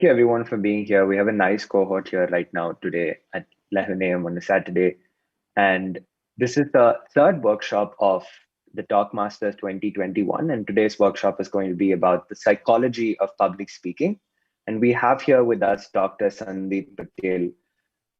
you everyone for being here. We have a nice cohort here right now today at 11 a.m. on a Saturday. And this is the third workshop of the Talkmasters 2021. And today's workshop is going to be about the psychology of public speaking. And we have here with us Dr. Sandeep Patil,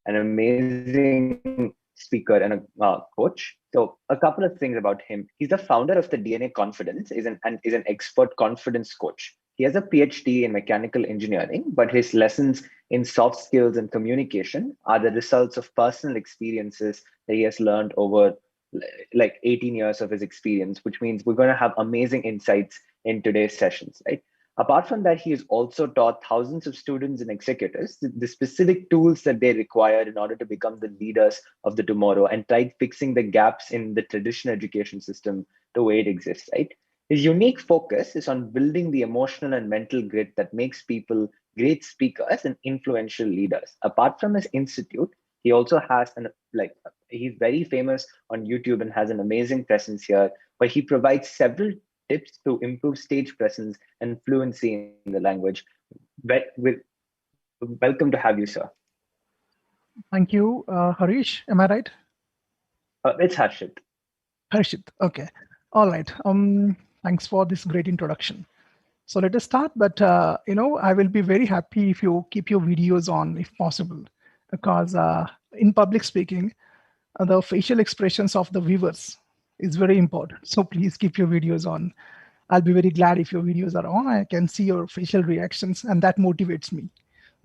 an amazing speaker and a coach. So a couple of things about him. He's the founder of the DNA Confidence, is an expert confidence coach. He has a PhD in mechanical engineering, but his lessons in soft skills and communication are the results of personal experiences that he has learned over like 18 years of his experience, which means we're going to have amazing insights in today's sessions, right? Apart from that, he has also taught thousands of students and executives the specific tools that they require in order to become the leaders of the tomorrow and tried fixing the gaps in the traditional education system the way it exists, right? His unique focus is on building the emotional and mental grit that makes people great speakers and influential leaders. Apart from his institute, he also has he's very famous on YouTube and has an amazing presence here, where he provides several tips to improve stage presence and fluency in the language. Welcome to have you, sir. Thank you, Harish. Am I right? It's Harshit. Harshit. Okay. All right. Thanks for this great introduction. So let us start. But I will be very happy if you keep your videos on, if possible, because in public speaking, the facial expressions of the viewers is very important. So please keep your videos on. I'll be very glad if your videos are on. I can see your facial reactions, and that motivates me.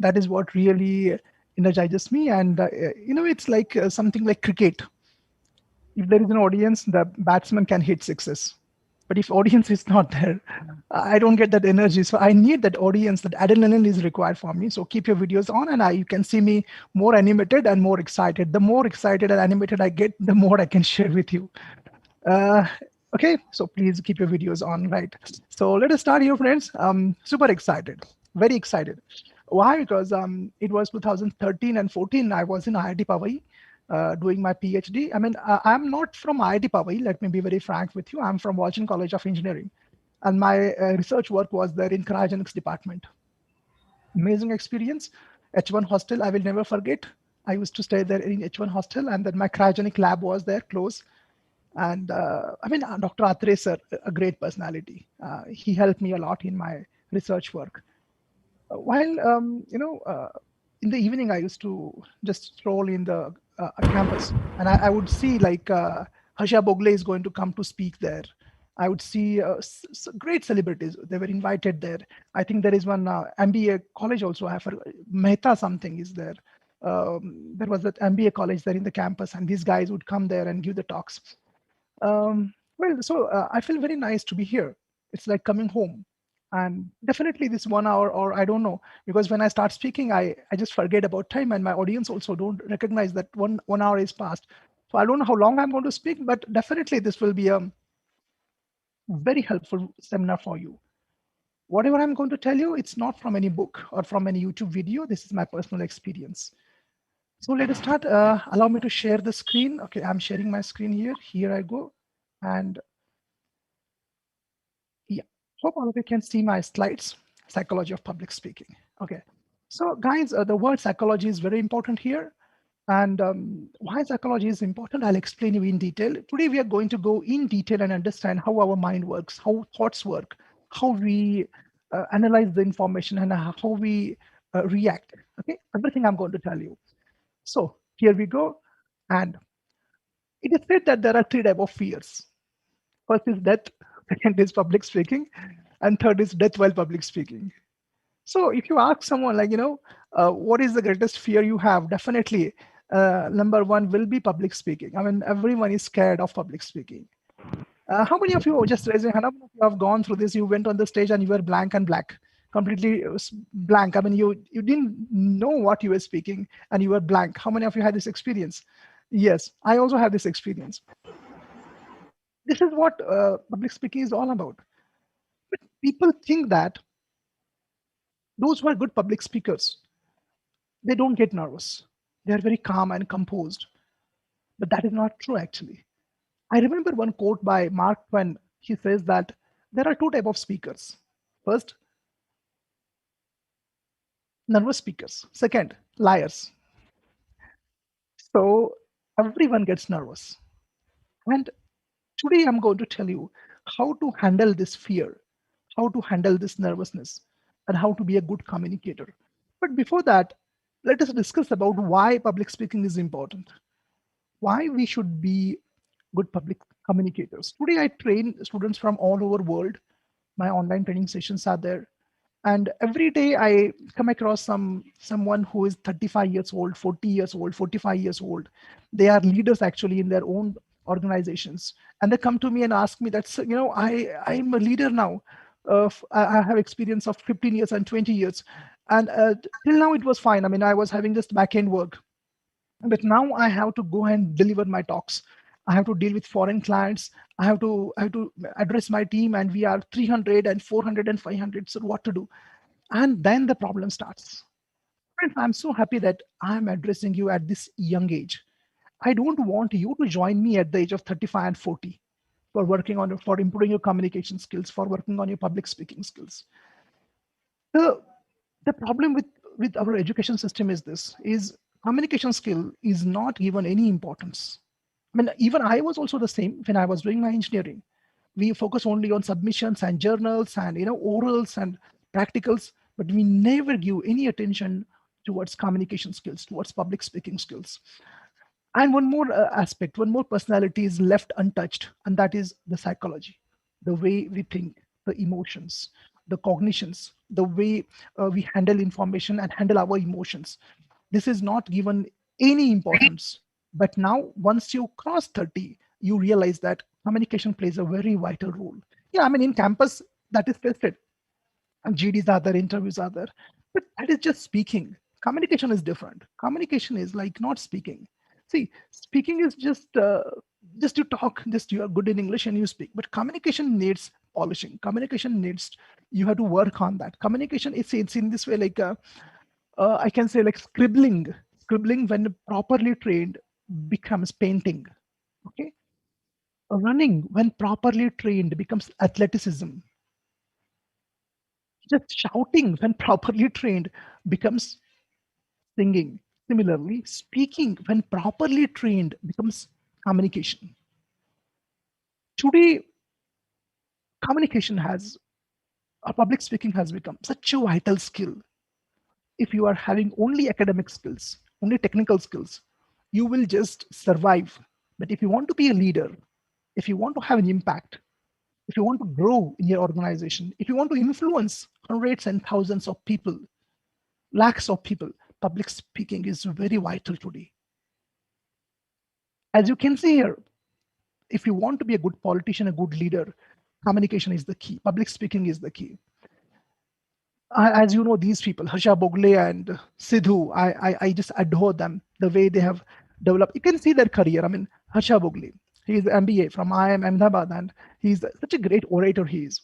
That is what really energizes me. And it's like something like cricket. If there is an audience, the batsman can hit sixes. But if audience is not there, I don't get that energy. So I need that audience. That adrenaline is required for me. So keep your videos on, and you can see me more animated and more excited. The more excited and animated I get, the more I can share with you. Uh, okay, so please keep your videos on, right? So let us start here, friends. Super excited, very excited. Why? Because it was 2013 and 14. I was in IIT Bombay doing my PhD. I mean, I'm not from IIT Bombay. Let me be very frank with you. I'm from Washington College of Engineering, and my research work was there in cryogenics department. Amazing experience. H1 hostel, I will never forget. I used to stay there in H1 hostel, and then my cryogenic lab was there close. And Dr. Atre sir, a great personality. He helped me a lot in my research work. While in the evening, I used to just stroll in the campus, and I would see like Harsha Bogle is going to come to speak there. I would see great celebrities. They were invited there. I think there is one MBA college also. I have Mehta something is there. There was that MBA college there in the campus, and these guys would come there and give the talks. I feel very nice to be here. It's like coming home. And definitely this 1 hour, or I don't know, because when I start speaking, I just forget about time, and my audience also don't recognize that one hour is past. So I don't know how long I'm going to speak, but definitely this will be a very helpful seminar for you. Whatever I'm going to tell you, it's not from any book or from any YouTube video. This is my personal experience. So let us start. Allow me to share the screen. Okay, I'm sharing my screen here. Here I go. And yeah, hope all of you can see my slides. Psychology of public speaking. Okay, so guys, the word psychology is very important here. And why psychology is important, I'll explain you in detail. Today, we are going to go in detail and understand how our mind works, how thoughts work, how we analyze the information, and how we react. Okay, everything I'm going to tell you. So here we go. And it is said that there are three types of fears. First is death, second is public speaking, and third is death while public speaking. So if you ask someone like, what is the greatest fear you have? Definitely, number one will be public speaking. I mean, everyone is scared of public speaking. How many of you, just raise your hand, how many of you have gone through this? You went on the stage and you were blank and black, completely blank. I mean, you didn't know what you were speaking and you were blank. How many of you had this experience? Yes, I also have this experience. This is what public speaking is all about. But people think that those who are good public speakers, they don't get nervous. They are very calm and composed. But that is not true, actually. I remember one quote by Mark Twain. He says that there are two types of speakers. First, Nervous speakers. Second, liars. So everyone gets nervous. And today I'm going to tell you how to handle this fear, how to handle this nervousness, and how to be a good communicator. But before that, let us discuss about why public speaking is important, why we should be good public communicators. Today I train students from all over world. My online training sessions are there, and every day I come across someone who is 35 years old, 40 years old, 45 years old. They are leaders actually in their own organizations, and they come to me and ask me that, I'm a leader now. I have experience of 15 years and 20 years, and till now it was fine. I mean, I was having just back end work, but now I have to go and deliver my talks. I have to deal with foreign clients. I have to address my team, and we are 300 and 400 and 500. So what to do? And then the problem starts. Friends, I'm so happy that I'm addressing you at this young age. I don't want you to join me at the age of 35 and 40 for working on for improving your communication skills, for working on your public speaking skills. The the problem with our education system is this: is communication skill is not given any importance. I mean, even I was also the same when I was doing my engineering. We focus only on submissions and journals and orals and practicals, but we never give any attention towards communication skills, towards public speaking skills. And one more aspect, one more personality is left untouched, and that is the psychology, the way we think, the emotions, the cognitions, the way we handle information and handle our emotions. This is not given any importance. But now, once you cross 30, you realize that communication plays a very vital role. Yeah, I mean, in campus, that is tested, and GDs are there, interviews are there. But that is just speaking. Communication is different. Communication is like not speaking. See, speaking is just you talk, just you are good in English and you speak. But communication needs polishing. Communication needs, you have to work on that. Communication it's in this way like I can say like scribbling. Scribbling when properly trained becomes painting. Okay, running when properly trained becomes athleticism. Just shouting, when properly trained, becomes singing. Similarly, speaking, when properly trained, becomes communication. Today, communication has, public speaking has become such a vital skill. If you are having only academic skills, only technical skills, you will just survive. But if you want to be a leader, if you want to have an impact, if you want to grow in your organization, if you want to influence hundreds and thousands of people, lakhs of people, public speaking is very vital today. As you can see here, if you want to be a good politician, a good leader, communication is the key. Public speaking is the key. As you know, these people, Harsha Bogle and Sidhu, I just adore them, the way they have developed. You can see their career. I mean, Harsha Bogle, he is MBA from IIM Ahmedabad, and he's such a great orator. He's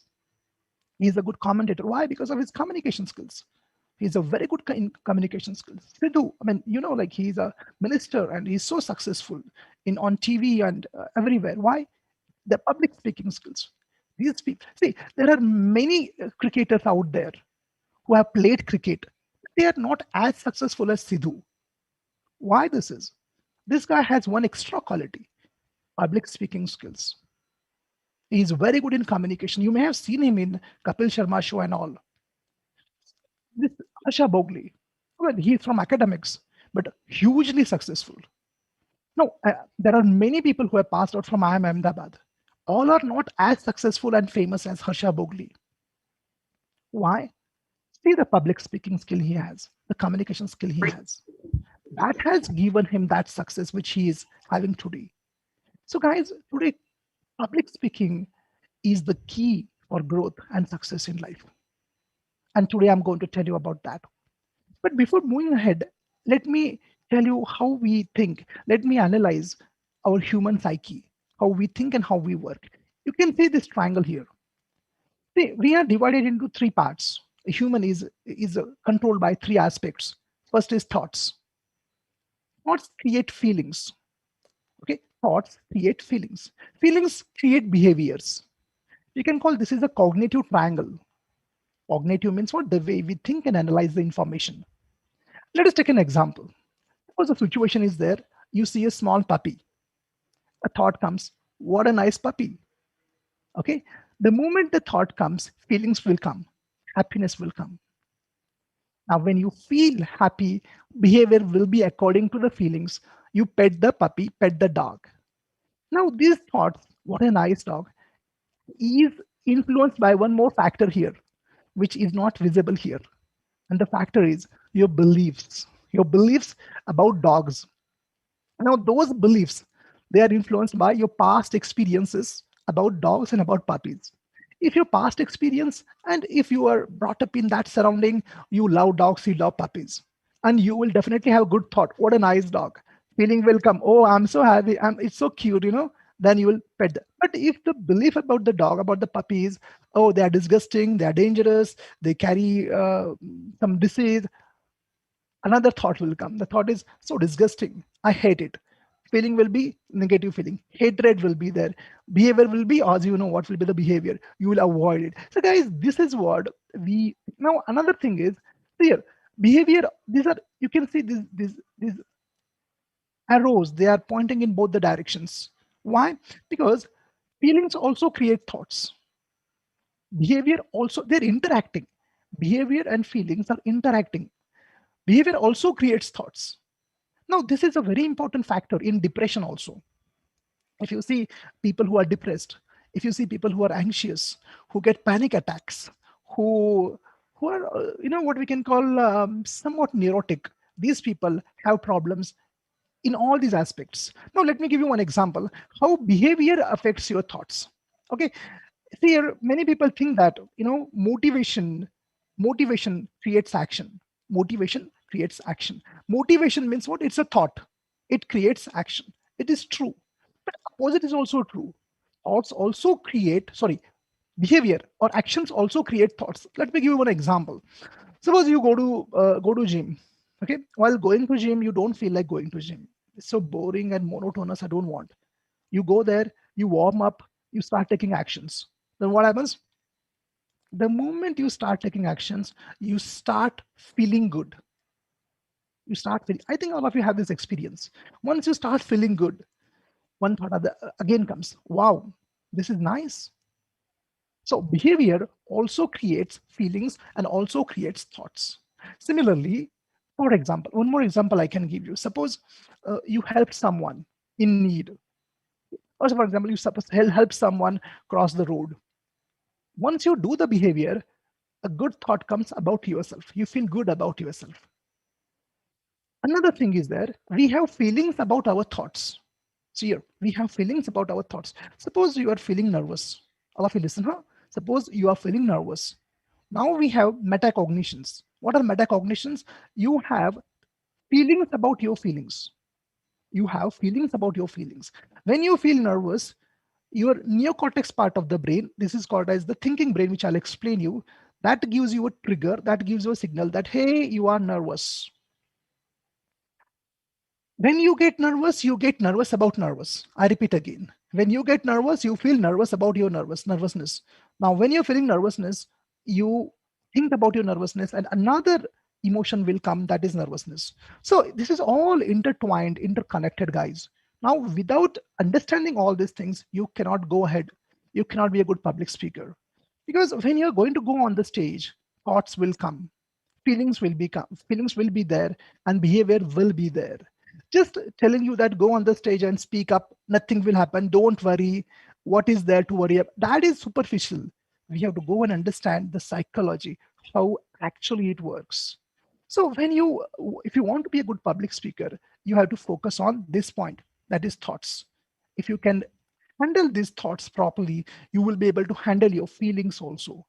a good commentator. Why? Because of his communication skills. He's a very good in communication skills. Sidhu, I mean, like he's a minister and he's so successful in on TV and everywhere. Why? The public speaking skills. These people, see, there are many cricketers out there who have played cricket. They are not as successful as Sidhu. Why this is? This guy has one extra quality: public speaking skills. He's very good in communication. You may have seen him in Kapil Sharma show and all. This Asha Bogle, well, he's from academics, but hugely successful. No, there are many people who have passed out from IIM Ahmedabad. All are not as successful and famous as Harsha Bogle. Why? See the public speaking skill he has, the communication skill he has. That has given him that success which he is having today. So, guys, today, public speaking is the key for growth and success in life. And today I'm going to tell you about that. But before moving ahead, let me tell you how we think. Let me analyze our human psyche, how we think and how we work. You can see this triangle here. See, we are divided into three parts. A human is controlled by three aspects. First is thoughts. Thoughts create feelings. Okay, thoughts create feelings. Feelings create behaviors. You can call this is a cognitive triangle. Cognitive means what? The way we think and analyze the information. Let us take an example. Suppose the situation is there, you see a small puppy, a thought comes, what a nice puppy. Okay, the moment the thought comes, feelings will come, happiness will come. Now when you feel happy, behavior will be according to the feelings. You pet the puppy, pet the dog. Now these thoughts, what a nice dog, is influenced by one more factor here, which is not visible here. And the factor is your beliefs about dogs. Now, those beliefs, they are influenced by your past experiences about dogs and about puppies. If your past experience and if you are brought up in that surrounding, you love dogs, you love puppies, and you will definitely have good thought. What a nice dog! Feeling will come. Oh, I'm so happy. It's so cute, Then you will pet them. But if the belief about the dog, about the puppies, oh, they are disgusting, they are dangerous, they carry some disease, another thought will come. The thought is so disgusting. I hate it. Feeling will be negative feeling. Hatred will be there. Behavior will be, as you know, what will be the behavior. You will avoid it. So, guys, this is what we now. Another thing is here behavior. These are you can see these arrows. They are pointing in both the directions. Why? Because feelings also create thoughts. Behavior also they're interacting. Behavior and feelings are interacting. Behavior also creates thoughts. Now, this is a very important factor in depression also. If you see people who are depressed, if you see people who are anxious, who get panic attacks, who who are what we can call somewhat neurotic, these people have problems in all these aspects. Now, let me give you one example how behavior affects your thoughts. Okay, see here, many people think that motivation creates action. Motivation creates action. Motivation means what? It's a thought. It creates action. It is true. But opposite is also true. Thoughts also create, sorry, behavior or actions also create thoughts. Let me give you one example. Suppose you go to gym. Okay, while going to gym, you don't feel like going to gym. It's so boring and monotonous. I don't want. You go there, you warm up, you start taking actions. Then what happens? The moment you start taking actions, you start feeling good. You start feeling. I think all of you have this experience. Once you start feeling good, one thought again comes. Wow, this is nice. So behavior also creates feelings and also creates thoughts. Similarly, for example, one more example I can give you. Suppose you help someone in need. Or for example, you suppose help someone cross the road. Once you do the behavior, a good thought comes about yourself. You feel good about yourself. Another thing is that we have feelings about our thoughts. See here, we have feelings about our thoughts. Suppose you are feeling nervous. All of you listen, huh? Suppose you are feeling nervous. Now we have metacognitions. What are metacognitions? You have feelings about your feelings. You have feelings about your feelings. When you feel nervous, your neocortex part of the brain, this is called as the thinking brain, which I'll explain you, that gives you a trigger, that gives you a signal that, hey, you are nervous. When you get nervous about nervous. I repeat again. When you get nervous, you feel nervous about your nervousness. Now, when you're feeling nervousness, you think about your nervousness, and another emotion will come that is nervousness. So this is all intertwined, interconnected, guys. Now, without understanding all these things, you cannot go ahead. You cannot be a good public speaker. Because when you're going to go on the stage, thoughts will come, feelings will be there, and behavior will be there. Just telling you that go on the stage and speak up, nothing will happen, don't worry, what is there to worry about, that is superficial. We have to go and understand the psychology, how actually it works. So if you want to be a good public speaker, you have to focus on this point, that is thoughts. If you can handle these thoughts properly, you will be able to handle your feelings also.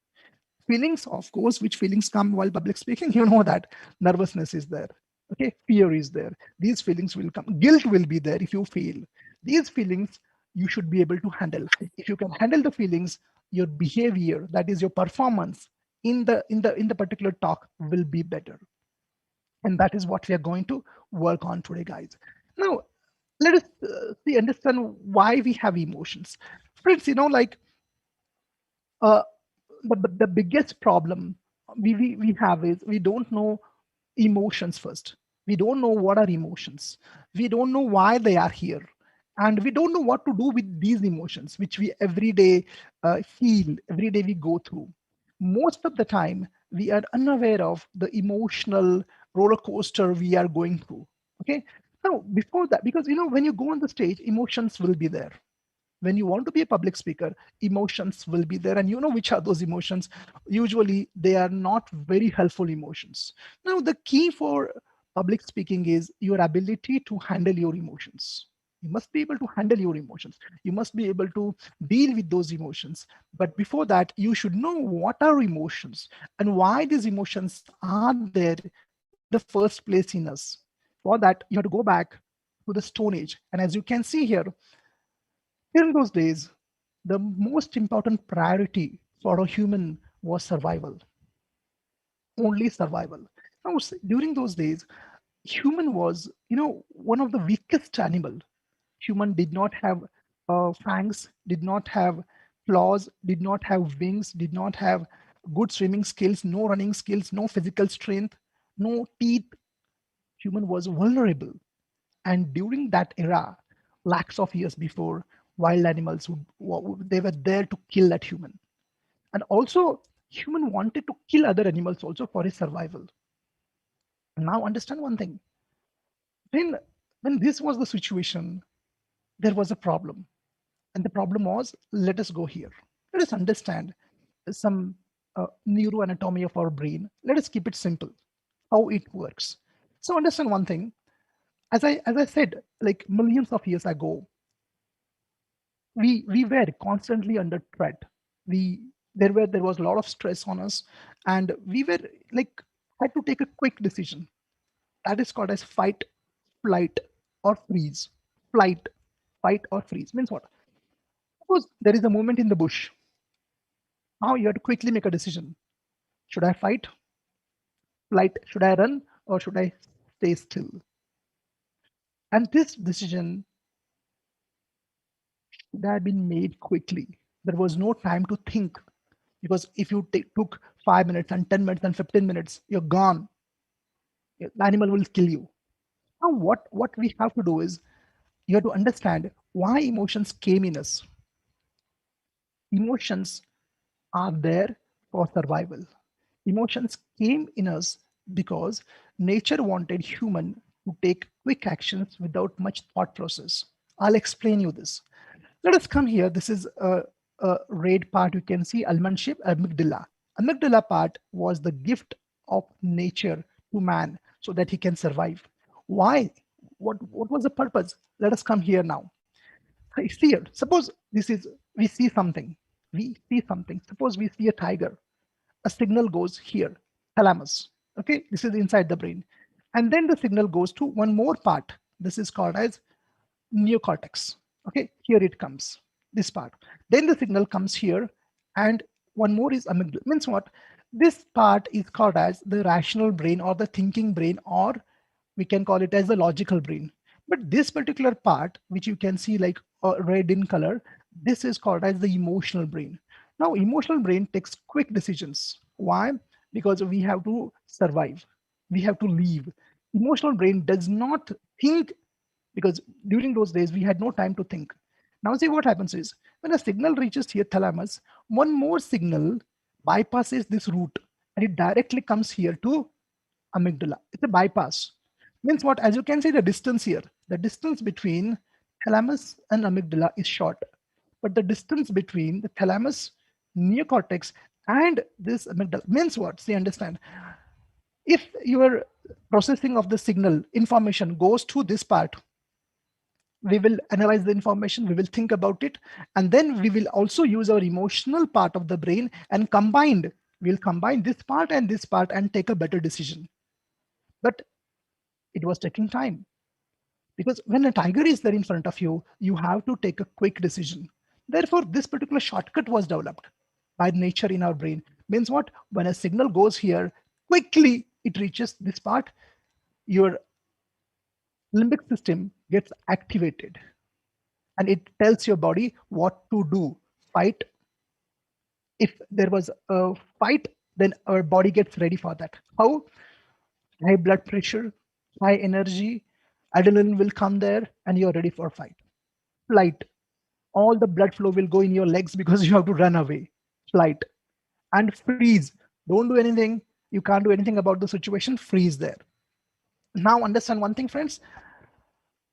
Feelings, of course, which feelings come while public speaking? You know that nervousness is there. Okay, fear is there. These feelings will come. Guilt will be there if you fail. These feelings you should be able to handle. If you can handle the feelings, your behavior, that is your performance in the particular talk will be better. And that is what we are going to work on today, guys. Now, let us see, understand why we have emotions. Friends, like uh, the biggest problem we have is we don't know emotions first. We don't know what are emotions. We don't know why they are here. And we don't know what to do with these emotions, which we every day feel, every day we go through. Most of the time, we are unaware of the emotional roller coaster we are going through. Okay. Now, before that, because when you go on the stage, emotions will be there. When you want to be a public speaker, emotions will be there, and you know which are those emotions. Usually they are not very helpful emotions. Now the key for public speaking is your ability to handle your emotions. You must be able to handle your emotions. You must be able to deal with those emotions. But before that, you should know what are emotions and why these emotions are there in the first place in us. For that, you have to go back to the Stone Age. And as you can see here, in those days, the most important priority for a human was survival, only survival. Now, during those days, human was, one of the weakest animal. Human did not have fangs, did not have claws, did not have wings, did not have good swimming skills, no running skills, no physical strength, no teeth. Human was vulnerable. And during that era, lakhs of years before, wild animals they were there to kill that human. And also, human wanted to kill other animals also for his survival. Now understand one thing. When when this was the situation, there was a problem. And the problem was, let us go here. Let us understand some neuroanatomy of our brain. Let us keep it simple, how it works. So understand one thing. As I said, like millions of years ago, we were constantly under threat. We there was a lot of stress on us, and we were like had to take a quick decision. That is called as fight, flight, or freeze. Flight, fight, or freeze means what? Suppose there is a movement in the bush. Now you have to quickly make a decision. Should I fight, flight? Should I run, or should I stay still? And this decision should have been made quickly. There was no time to think, because if you took 5 minutes and 10 minutes and 15 minutes, you're gone. The animal will kill you. Now what we have to do is, you have to understand why emotions came in us. Emotions are there for survival. Emotions came in us because nature wanted human to take quick actions without much thought process. I'll explain you this. Let us come here. This is a red part. You can see almond shape amygdala. Amygdala part was the gift of nature to man so that he can survive. Why? What was the purpose? Let us come here now. See here. Suppose this is we see something. We see something. Suppose we see a tiger. A signal goes here, thalamus. Okay, this is inside the brain, and then the signal goes to one more part. This is called as neocortex. Okay, here it comes, this part. Then the signal comes here, and one more is amygdala. Means what? This part is called as the rational brain or the thinking brain, or we can call it as the logical brain. But this particular part, which you can see like red in color, this is called as the emotional brain. Now, emotional brain takes quick decisions. Why? Because we have to survive. We have to live. Emotional brain does not think, because during those days we had no time to think. Now, see what happens is, when a signal reaches here, thalamus, one more signal bypasses this route and it directly comes here to amygdala. It's a bypass. Means what? As you can see, the distance here, the distance between thalamus and amygdala is short, but the distance between the thalamus, neocortex, and this amygdala means what? See, understand. If your processing of the signal information goes to this part, we will analyze the information, we will think about it, and then we will also use our emotional part of the brain, and combined we'll combine this part and this part and take a better decision. But it was taking time, because when a tiger is there in front of you, you have to take a quick decision. Therefore this particular shortcut was developed by nature in our brain. Means what? When a signal goes here, quickly it reaches this part, your limbic system gets activated, and it tells your body what to do. Fight. If there was a fight, then our body gets ready for that. How? high blood pressure, high energy, adrenaline will come there, and you're ready for fight. Flight, all the blood flow will go in your legs because you have to run away. Flight. And freeze. Don't do anything. You can't do anything about the situation. Freeze there. Now understand one thing, friends.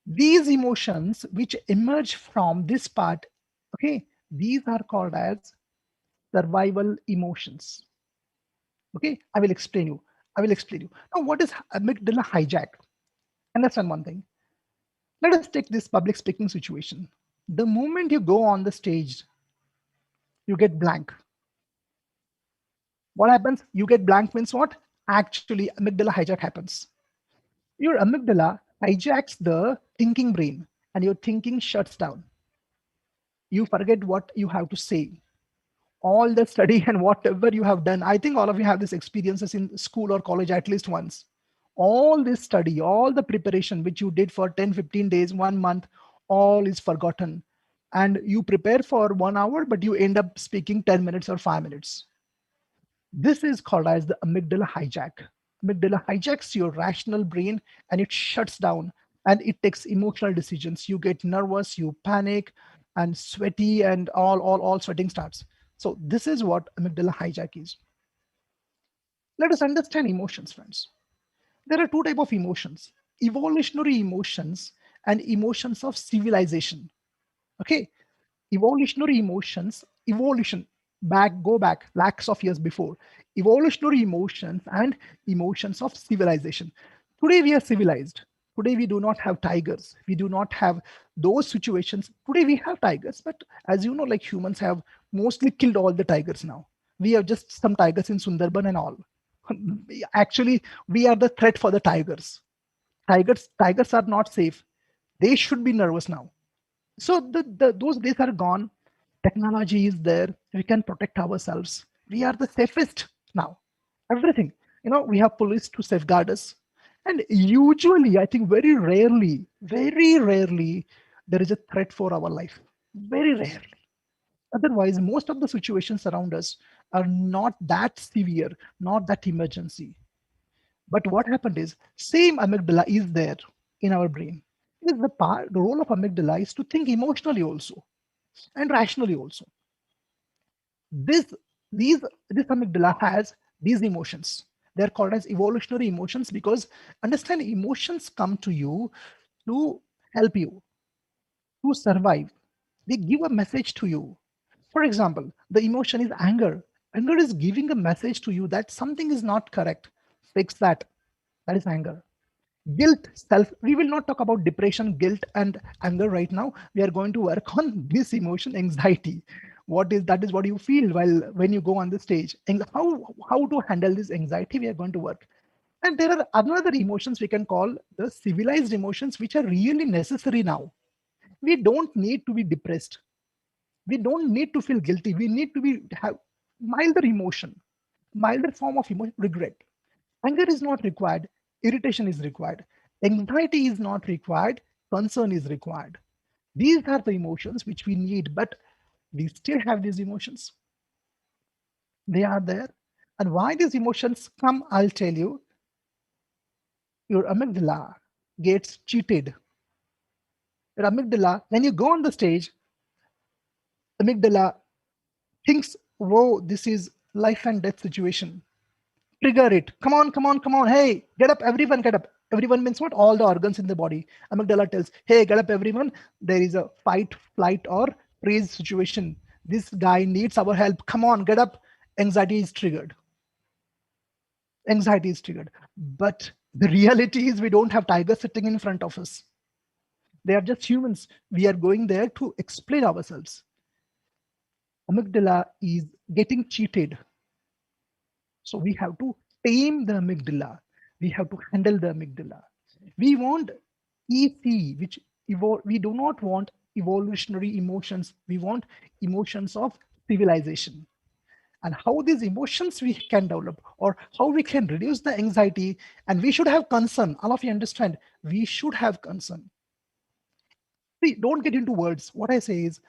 These emotions which emerge from this part, okay, these are called as survival emotions. Okay, I will explain you. I will explain you. Now, what is amygdala hijack? Understand one thing. Let us take this public speaking situation. The moment you go on the stage, you get blank. What happens? You get blank means what? Actually, amygdala hijack happens. Your amygdala hijacks the thinking brain and your thinking shuts down. You forget what you have to say. All the study and whatever you have done, I think all of you have these experiences in school or college at least once. All this study, all the preparation which you did for 10, 15 days, 1 month, all is forgotten. And you prepare for 1 hour, but you end up speaking 10 minutes or 5 minutes. This is called as the amygdala hijack. Amygdala hijacks your rational brain and it shuts down and it takes emotional decisions. You get nervous, you panic and sweaty and all sweating starts. So this is what amygdala hijack is. Let us understand emotions, friends. There are two types of emotions: evolutionary emotions and emotions of civilization. Okay, evolutionary emotions, evolution, go back lakhs of years before. Evolutionary emotions and emotions of civilization. Today we are civilized. Today we do not have tigers. We do not have those situations. Today we have tigers, but as you know, like humans have mostly killed all the tigers now. We have just some tigers in Sundarban and all. Actually, we are the threat for the tigers. Tigers are not safe. They should be nervous now. So those days are gone. Technology is there. We can protect ourselves. We are the safest now. Everything. We have police to safeguard us. And usually, I think very rarely, there is a threat for our life. Very rarely. Otherwise, most of the situations around us are not that severe, not that emergency. But what happened is, same amygdala is there in our brain. Is the role of amygdala is to think emotionally also and rationally also. This these this amygdala has these emotions. They're called as evolutionary emotions because understand emotions come to you to help you to survive. They give a message to you. For example, the emotion is anger. Anger is giving a message to you that something is not correct. Fix that. That is anger. Guilt, self. We will not talk about depression, guilt, and anger right now. We are going to work on this emotion, anxiety. What is that? Is what you feel while when you go on the stage, and how to handle this anxiety. We are going to work. And there are another emotions we can call the civilized emotions, which are really necessary now. We don't need to be depressed. We don't need to feel guilty. We need to be have milder emotion, milder form of emotion, regret. Anger is not required. Irritation is required. Anxiety is not required. Concern is required. These are the emotions which we need, but we still have these emotions. They are there. And why these emotions come, I'll tell you. Your amygdala gets cheated. Your amygdala, when you go on the stage, amygdala thinks, whoa, this is life and death situation. Trigger it. Come on, come on, come on. Hey, get up, everyone, get up. Everyone means what? All the organs in the body. Amygdala tells, hey, get up, everyone. There is a fight, flight, or freeze situation. This guy needs our help. Come on, get up. Anxiety is triggered. Anxiety is triggered. But the reality is we don't have tigers sitting in front of us. They are just humans. We are going there to explain ourselves. Amygdala is getting cheated. So we have to tame the amygdala. We have to handle the amygdala. We want EC, which we do not want evolutionary emotions. We want emotions of civilization. And how these emotions we can develop, or how we can reduce the anxiety. And we should have concern. All of you understand, we should have concern. See, don't get into words. What I say is,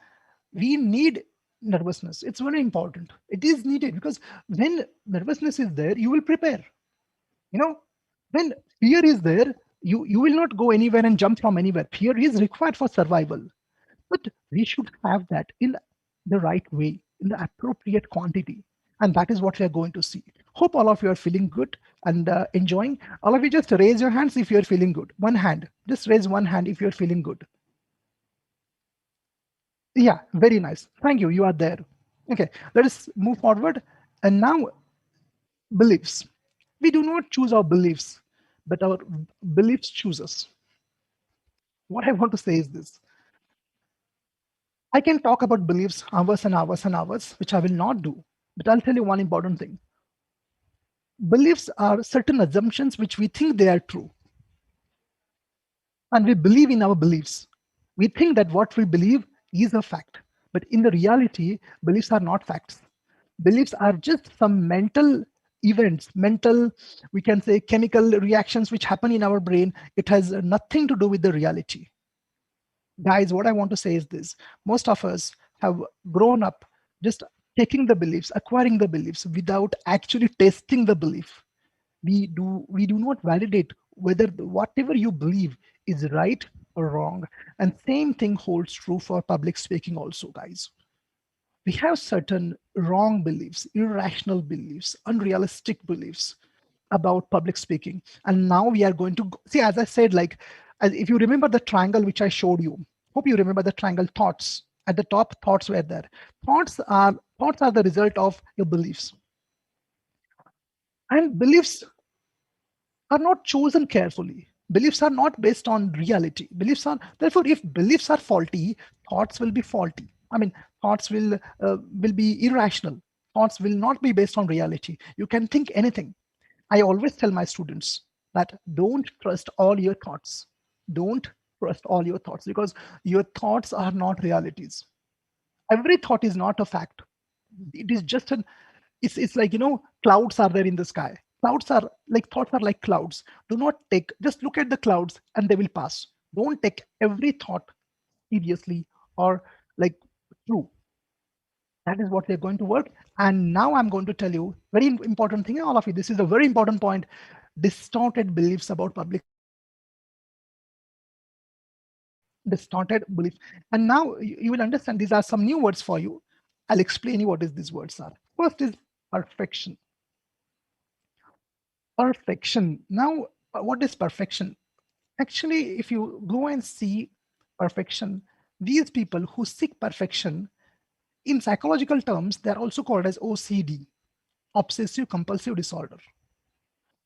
we need nervousness. It's very important. It is needed because when nervousness is there, you will prepare. You know, When fear is there, you will not go anywhere and jump from anywhere. Fear is required for survival, but we should have that in the right way, in the appropriate quantity. And that is what we are going to see. Hope all of you are feeling good and enjoying. All of you just raise your hands if you're feeling good. One hand. Just raise one hand if you're feeling good. Yeah, very nice. Thank you. You are there. Okay, let us move forward. And now, beliefs. We do not choose our beliefs, but our beliefs choose us. What I want to say is this: I can talk about beliefs hours and hours and hours, which I will not do. But I'll tell you one important thing. Beliefs are certain assumptions which we think they are true. And we believe in our beliefs. We think that what we believe is a fact. But in the reality, beliefs are not facts. Beliefs are just some mental events, mental, we can say chemical reactions which happen in our brain. It has nothing to do with the reality. Guys, what I want to say is this: most of us have grown up just taking the beliefs, acquiring the beliefs without actually testing the belief. We do not validate whether whatever you believe is right or wrong. And same thing holds true for public speaking also, guys. We have certain wrong beliefs, irrational beliefs, unrealistic beliefs about public speaking. And now we are going to see, as I said, like, if you remember the triangle which I showed you, hope you remember the triangle thoughts. At the top, thoughts were there. Thoughts are the result of your beliefs. And beliefs are not chosen carefully. Beliefs are not based on reality. Beliefs are, therefore, if beliefs are faulty, thoughts will be faulty. I mean, thoughts will be irrational. Thoughts will not be based on reality. You can think anything. I always tell my students that don't trust all your thoughts. Don't trust all your thoughts, because your thoughts are not realities. Every thought is not a fact. It is just an, it's like, clouds are there in the sky. Clouds are like, thoughts are like clouds. Do not take, just look at the clouds and they will pass. Don't take every thought seriously or like true. That is what we're going to work. And now I'm going to tell you very important thing, all of you. This is a very important point: distorted beliefs about public speaking. Distorted beliefs. And now you will understand these are some new words for you. I'll explain you what is these words are. First is perfection. Perfection. Now, what is perfection? Actually, if you go and see perfection, these people who seek perfection, in psychological terms, they're also called as OCD, obsessive compulsive disorder.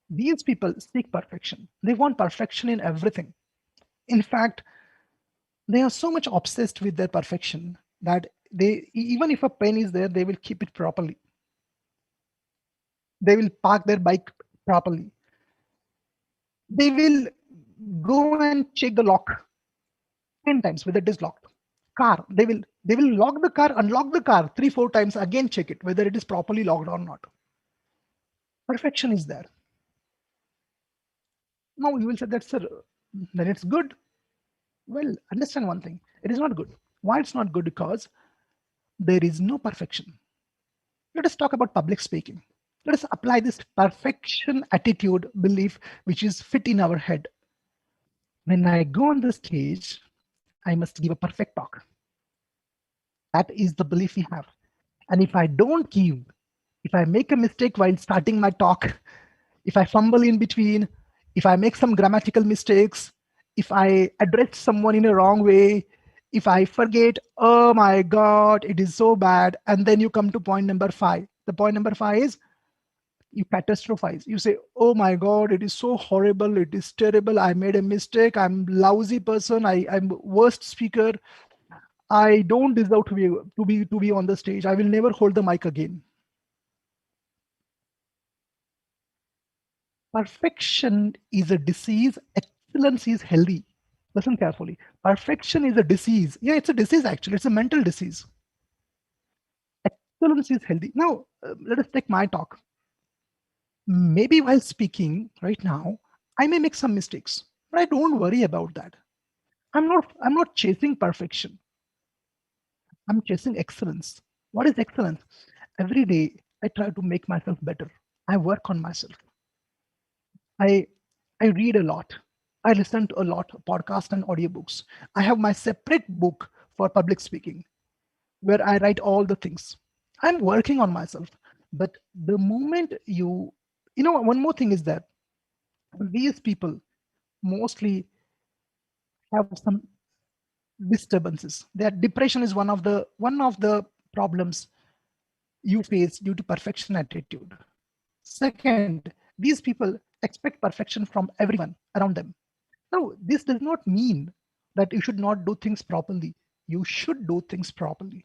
These people seek perfection. They want perfection in everything. In fact, they are so much obsessed with their perfection that they, even if a pen is there, they will keep it properly. They will park their bike properly. They will go and check the lock 10 times whether it is locked. Car, they will lock the car, unlock the car 3 4 times, again check it whether it is properly locked or not. Perfection is there. Now you will say that's then it's good. Well, understand one thing: it is not good. Why it's not good? Because there is no perfection. Let us talk about public speaking. Let us apply this perfection attitude belief which is fit in our head. When I go on the stage, I must give a perfect talk. That is the belief we have. And if I don't give, if I make a mistake while starting my talk, if I fumble in between, if I make some grammatical mistakes, if I address someone in a wrong way, if I forget, oh my God, it is so bad. And then you come to point number 5. The point number 5 is you catastrophize. You say, oh my God, it is so horrible. It is terrible. I made a mistake. I'm lousy person. I'm worst speaker. I don't deserve to be on the stage. I will never hold the mic again. Perfection is a disease. Excellence is healthy. Listen carefully. Perfection is a disease. Yeah, it's a disease actually. It's a mental disease. Excellence is healthy. Now, let us take my talk. Maybe while speaking right now, I may make some mistakes, but I don't worry about that. I'm not chasing perfection. I'm chasing excellence. What is excellence? Every day I try to make myself better. I work on myself. I read a lot. I listen to a lot of podcasts and audiobooks. I have my separate book for public speaking where I write all the things. I'm working on myself. But the moment one more thing is that these people mostly have some disturbances. Their depression is one of the problems you face due to perfection attitude. Second, these people expect perfection from everyone around them. Now, this does not mean that you should not do things properly. You should do things properly.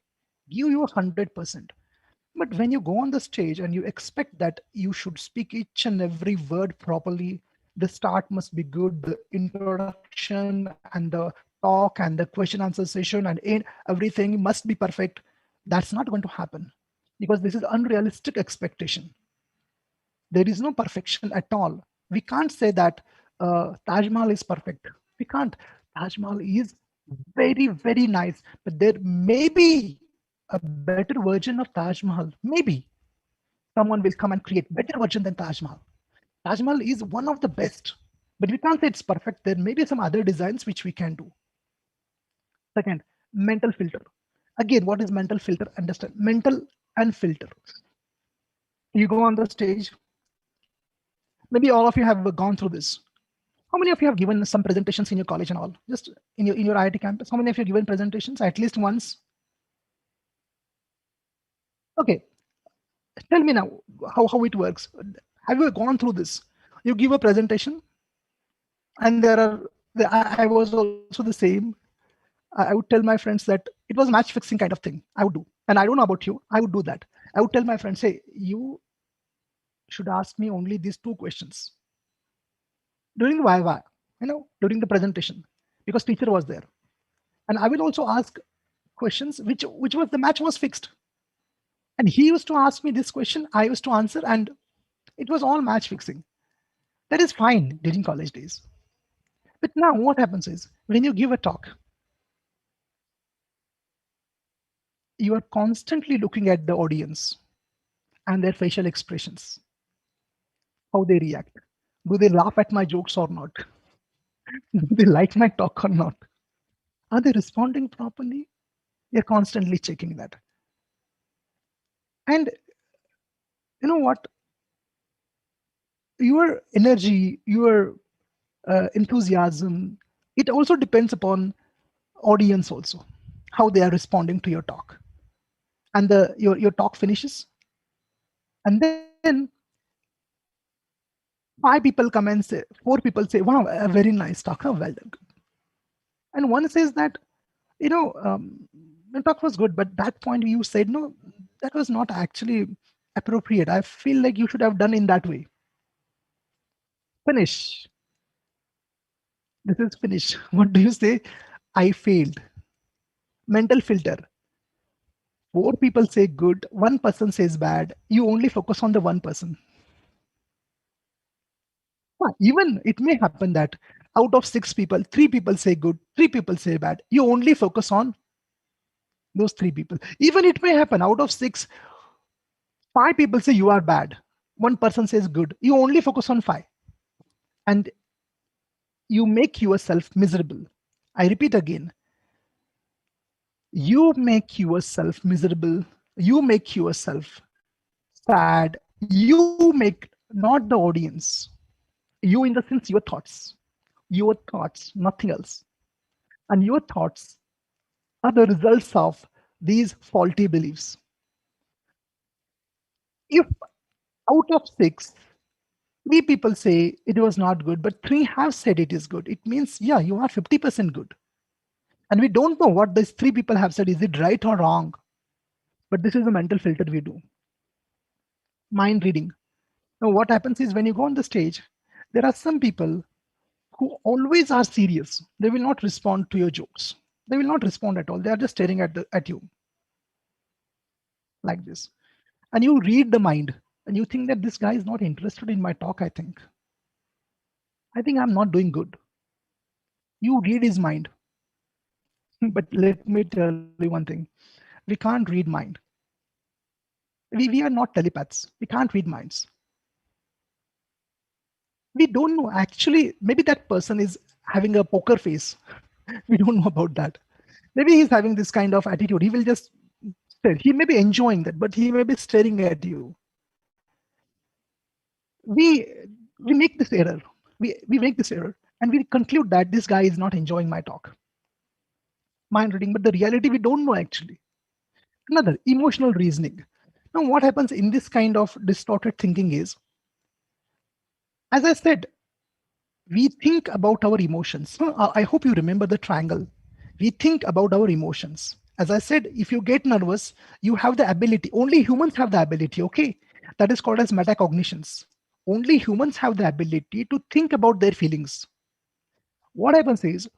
Give your 100%. But when you go on the stage and you expect that you should speak each and every word properly, the start must be good, the introduction and the talk and the question answer session and everything must be perfect. That's not going to happen because this is unrealistic expectation. There is no perfection at all. We can't say that Taj Mahal is perfect. We can't. Taj Mahal is very, very nice, but there may be a better version of Taj Mahal. Maybe someone will come and create better version than Taj Mahal. Taj Mahal is one of the best, but we can't say it's perfect. There may be some other designs which we can do. Second, mental filter. Again, what is mental filter? Understand mental and filter. You go on the stage. Maybe all of you have gone through this. How many of you have given some presentations in your college and all? Just in your IIT campus, how many of you have given presentations at least once? Okay, tell me now how it works. Have you gone through this? You give a presentation, and I was also the same. I would tell my friends that it was match fixing kind of thing. I would do, and I don't know about you. I would do that. I would tell my friends, "Hey, you should ask me only these two questions during the Viva, during the presentation, because teacher was there, and I will also ask questions which was the match was fixed, and he used to ask me this question, I used to answer, and it was all match fixing. That is fine during college days. But now what happens is when you give a talk, you are constantly looking at the audience and their facial expressions, how they react. Do they laugh at my jokes or not? Do they like my talk or not? Are they responding properly? You're constantly checking that. And you know what? Your energy, your enthusiasm, it also depends upon audience also, how they are responding to your talk. And your talk finishes, and then five people come and say, four people say, wow, a very nice talk, oh, well done. And one says that, the talk was good, but that point you said, no, that was not actually appropriate. I feel like you should have done in that way. Finish. This is finish. What do you say? I failed. Mental filter. Four people say good, one person says bad. You only focus on the one person. Even it may happen that out of six people, three people say good, three people say bad. You only focus on those three people. Even it may happen out of six, five people say you are bad, one person says good. You only focus on five, and you make yourself miserable. I repeat again, you make yourself miserable. You make yourself sad. You make not the audience. You, in the sense, your thoughts, nothing else. And your thoughts are the results of these faulty beliefs. If out of six, three people say it was not good, but three have said it is good, it means, yeah, you are 50% good. And we don't know what these three people have said. Is it right or wrong? But this is the mental filter we do. Mind reading. Now, what happens is when you go on the stage, there are some people who always are serious. They will not respond to your jokes. They will not respond at all. They are just staring at you like this. And you read the mind and you think that this guy is not interested in my talk. I think I'm not doing good. You read his mind. But let me tell you one thing. We can't read mind. We are not telepaths. We can't read minds. We don't know. Actually, maybe that person is having a poker face. We don't know about that. Maybe he's having this kind of attitude. He will just stare. He may be enjoying that, but he may be staring at you. We make this error. We make this error and we conclude that this guy is not enjoying my talk, mind reading. But the reality we don't know actually. Another emotional reasoning. Now, what happens in this kind of distorted thinking is, as I said, we think about our emotions. I hope you remember the triangle. We think about our emotions. As I said, if you get nervous, you have the ability, only humans have the ability, okay? That is called as metacognitions. Only humans have the ability to think about their feelings. What happens is,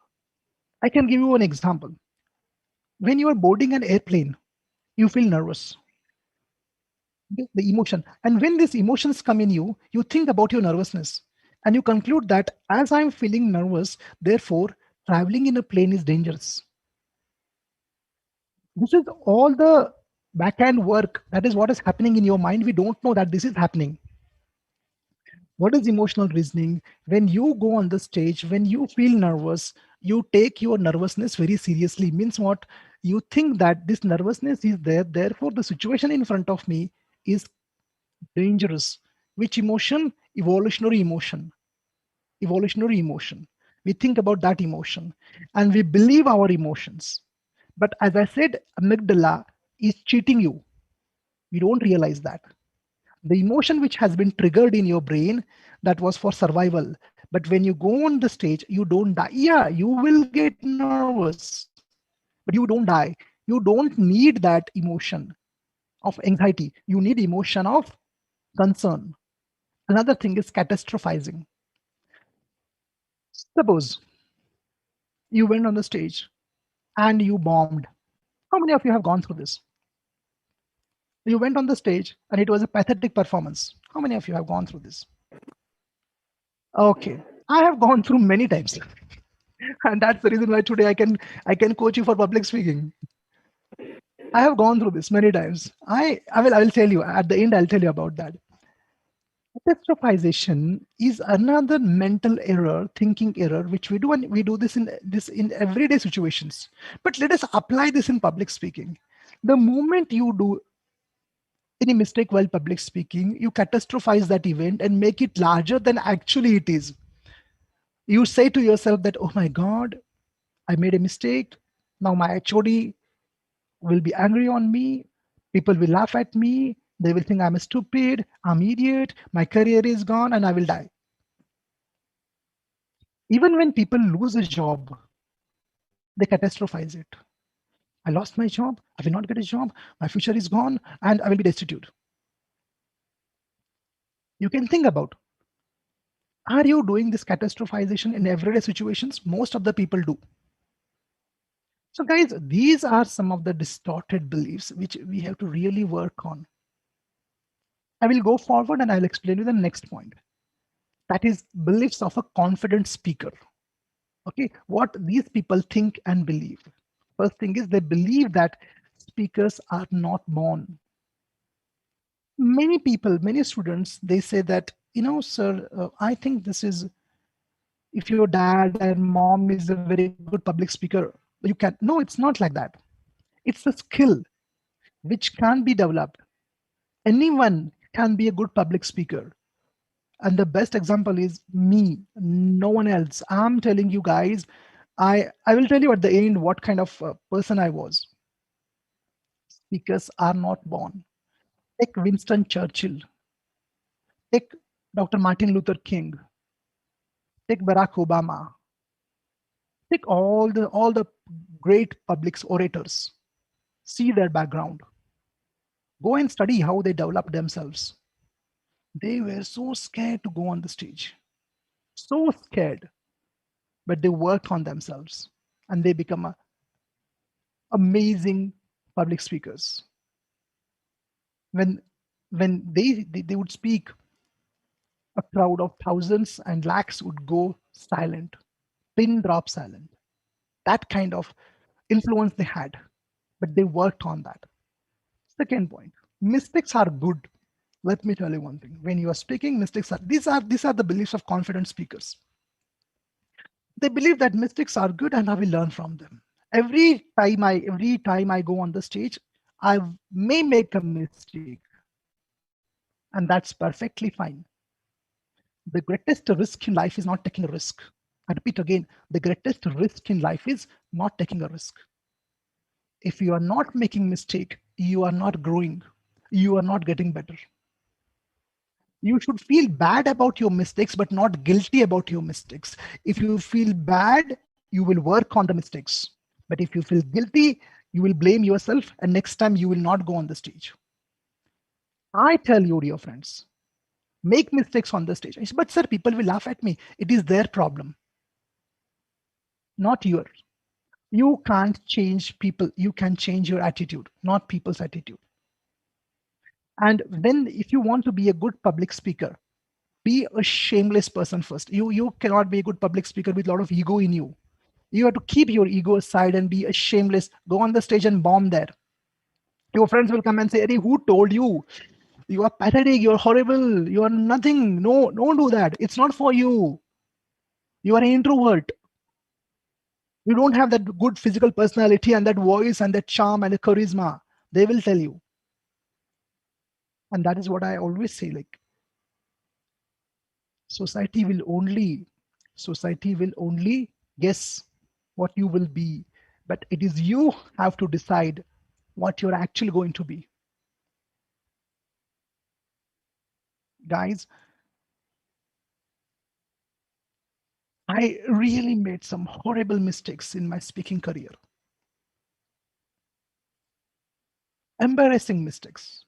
I can give you an example. When you are boarding an airplane, you feel nervous, the emotion. And when these emotions come in you, you think about your nervousness and you conclude that as I'm feeling nervous, therefore, traveling in a plane is dangerous. This is all the back end work. That is what is happening in your mind. We don't know that this is happening. What is emotional reasoning? When you go on the stage, when you feel nervous, you take your nervousness very seriously. Means what? You think that this nervousness is there, therefore, the situation in front of me is dangerous. Which emotion? Evolutionary emotion. Evolutionary emotion. We think about that emotion and we believe our emotions. But as I said, amygdala is cheating you. We don't realize that. The emotion which has been triggered in your brain, that was for survival. But when you go on the stage, you don't die. Yeah, you will get nervous, but you don't die. You don't need that emotion of anxiety. You need emotion of concern. Another thing is catastrophizing. Suppose you went on the stage and you bombed. How many of you have gone through this? You went on the stage and it was a pathetic performance. How many of you have gone through this? Okay. I have gone through many times. And that's the reason why today I can coach you for public speaking. I have gone through this many times. I will tell you at the end. I'll tell you about that. Catastrophization is another mental error, thinking error, which we do, and we do this in everyday situations. But let us apply this in public speaking. The moment you do any mistake while public speaking, you catastrophize that event and make it larger than actually it is. You say to yourself that, oh my God, I made a mistake. Now my HOD will be angry on me. People will laugh at me. They will think I'm stupid, I'm idiot, my career is gone, and I will die. Even when people lose a job, they catastrophize it. I lost my job, I will not get a job, my future is gone, and I will be destitute. You can think about, are you doing this catastrophization in everyday situations? Most of the people do. So, guys, these are some of the distorted beliefs which we have to really work on. I will go forward and I'll explain you the next point. That is beliefs of a confident speaker. Okay, what these people think and believe. First thing is they believe that speakers are not born. Many people, many students, they say that, sir, I think this is, if your dad and mom is a very good public speaker, you can. No, it's not like that. It's a skill which can be developed. Anyone can be a good public speaker. And the best example is me, no one else. I'm telling you guys, I will tell you at the end what kind of person I was. Speakers are not born. Take Winston Churchill, take Dr. Martin Luther King, take Barack Obama, take all the great public orators. See their background. Go and study how they developed themselves. They were so scared to go on the stage. So scared, but they worked on themselves and they become amazing public speakers. When they would speak, a crowd of thousands and lakhs would go silent, pin drop silent. That kind of influence they had, but they worked on that. Second point, mistakes are good. Let me tell you one thing. When you are speaking, mistakes are these are the beliefs of confident speakers. They believe that mistakes are good and I will learn from them. Every time I go on the stage, I may make a mistake, and that's perfectly fine. The greatest risk in life is not taking a risk. I repeat again, the greatest risk in life is not taking a risk. If you are not making mistake, you are not growing. You are not getting better. You should feel bad about your mistakes, but not guilty about your mistakes. If you feel bad, you will work on the mistakes. But if you feel guilty, you will blame yourself, and next time you will not go on the stage. I tell you, dear friends, make mistakes on the stage. I say, but sir, people will laugh at me. It is their problem, not yours. You can't change people. You can change your attitude, not people's attitude. And when, if you want to be a good public speaker, be a shameless person first. You cannot be a good public speaker with a lot of ego in you. You have to keep your ego aside and be a shameless. Go on the stage and bomb there. Your friends will come and say, "Hey, who told you? You are pathetic. You are horrible. You are nothing." No, don't do that. It's not for you. You are an introvert. You don't have that good physical personality and that voice and that charm and the charisma. They will tell you. And that is what I always say. Like society will only society will only guess what you will be, but it is you have to decide what you're actually going to be. Guys, I really made some horrible mistakes in my speaking career. Embarrassing mistakes.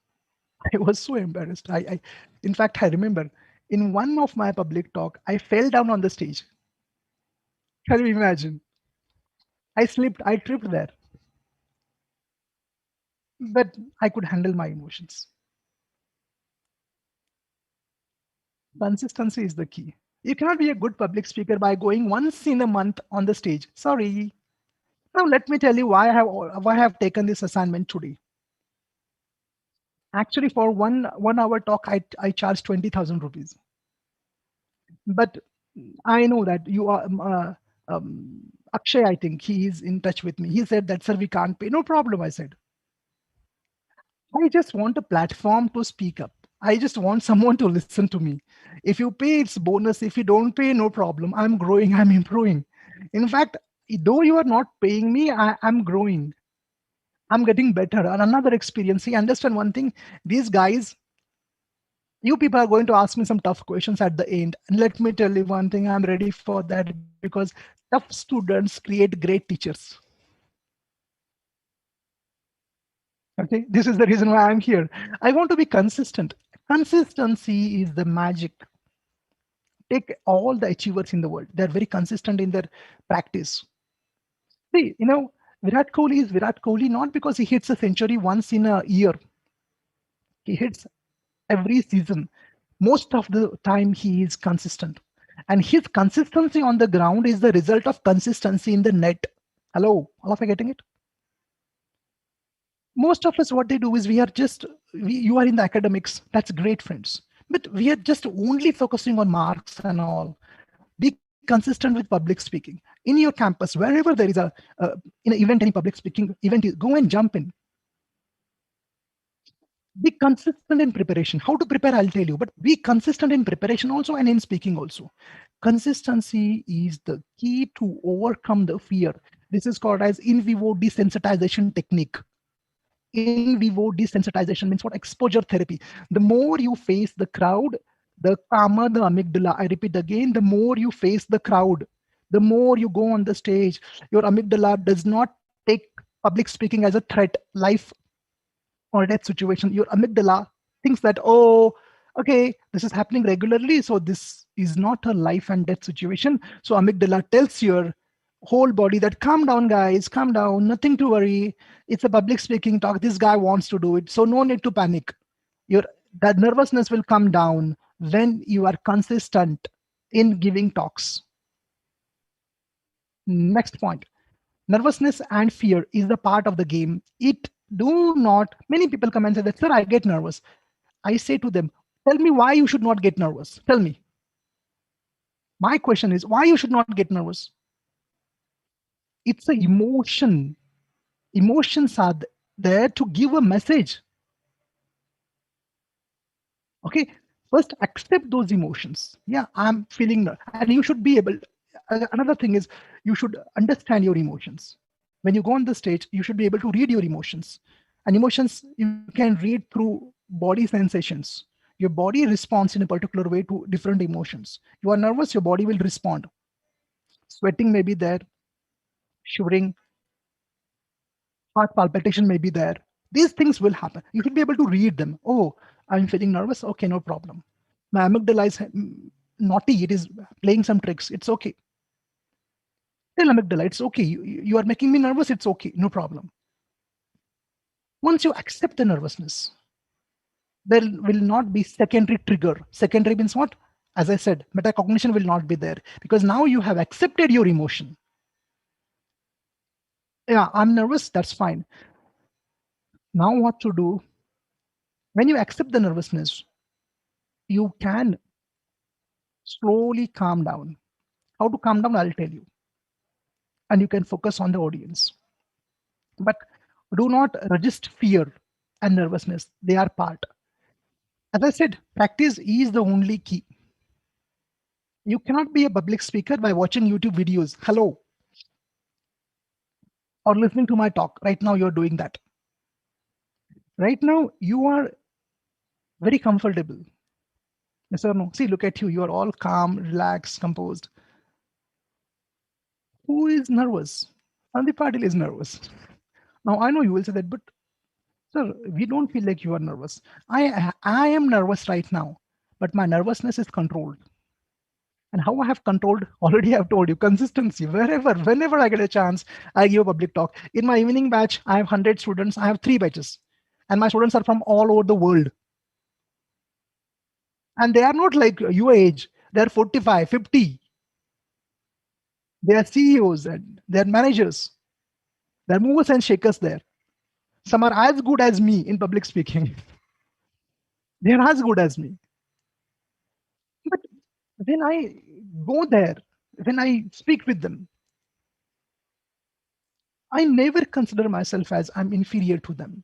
I was so embarrassed. I in fact, I remember in one of my public talk, I fell down on the stage. Can you imagine? I slipped, I tripped there, but I could handle my emotions. Consistency is the key. You cannot be a good public speaker by going once in a month on the stage. Sorry. Now let me tell you why I have taken this assignment today. Actually, for one hour talk, I charge 20,000 rupees. But I know that you are Akshay. I think he is in touch with me. He said that, sir, we can't pay. No problem. I said, I just want a platform to speak up. I just want someone to listen to me. If you pay, it's bonus. If you don't pay, no problem. I'm growing, I'm improving. In fact, though you are not paying me, I'm growing. I'm getting better. And another experience. See, understand one thing. These guys, you people are going to ask me some tough questions at the end. And let me tell you one thing, I'm ready for that because tough students create great teachers. Okay, this is the reason why I'm here. I want to be consistent. Consistency is the magic. Take all the achievers in the world, they're very consistent in their practice. See, Virat Kohli is Virat Kohli not because he hits a century once in a year. He hits every season. Most of the time he is consistent, and his consistency on the ground is the result of consistency in the net. Hello, all of you getting it? Most of us, what they do is you are in the academics, that's great, friends, but we are just only focusing on marks and all. Be consistent with public speaking in your campus, wherever there is a event, any public speaking event, go and jump in. Be consistent in preparation. How to prepare, I'll tell you, but be consistent in preparation also and in speaking also. Consistency is the key to overcome the fear. This is called as in vivo desensitization technique. In vivo desensitization means what? Exposure therapy. The more you face the crowd, the calmer the amygdala. I repeat again, the more you face the crowd, the more you go on the stage, your amygdala does not take public speaking as a threat, life or death situation. Your amygdala thinks that, oh, okay, this is happening regularly, so this is not a life and death situation. So amygdala tells your whole body that, calm down, guys, calm down, nothing to worry. It's a public speaking talk. This guy wants to do it, so no need to panic. Your That nervousness will come down when you are consistent in giving talks. Next point. Nervousness and fear is the part of the game. It do not, many people come and say that, sir, I get nervous. I say to them, tell me why you should not get nervous. Tell me. My question is why you should not get nervous. It's a emotion. Emotions are there to give a message. Okay, first accept those emotions. Yeah, I'm feeling, and you should be able. Another thing is you should understand your emotions. When you go on the stage, you should be able to read your emotions, and emotions you can read through body sensations. Your body responds in a particular way to different emotions. You are nervous, your body will respond. Sweating may be there, shivering, heart palpitation may be there. These things will happen. You should be able to read them. Oh, I'm feeling nervous. Okay, no problem. My amygdala is naughty. It is playing some tricks. It's okay. Tell amygdala, it's okay. You are making me nervous. It's okay. No problem. Once you accept the nervousness, there will not be secondary trigger. Secondary means what? As I said, metacognition will not be there because now you have accepted your emotion. Yeah, I'm nervous. That's fine. Now, what to do? When you accept the nervousness, you can slowly calm down. How to calm down, I'll tell you. And you can focus on the audience. But do not resist fear and nervousness. They are part. As I said, practice is the only key. You cannot be a public speaker by watching YouTube videos. Hello. Or listening to my talk. Right now, you're doing that. Right now, you are very comfortable. Yes or no? See, look at you. You are all calm, relaxed, composed. Who is nervous? Sandeep Patil is nervous. Now, I know you will say that, but sir, we don't feel like you are nervous. I am nervous right now, but my nervousness is controlled. And how I have controlled, already I've told you, consistency. Whenever I get a chance, I give a public talk. In my evening batch, I have 100 students. I have 3 batches. And my students are from all over the world. And they are not like your age. They're 45, 50. They are CEOs and they're managers. They're movers and shakers there. Some are as good as me in public speaking. They're as good as me. But when I go there, when I speak with them, I never consider myself as I'm inferior to them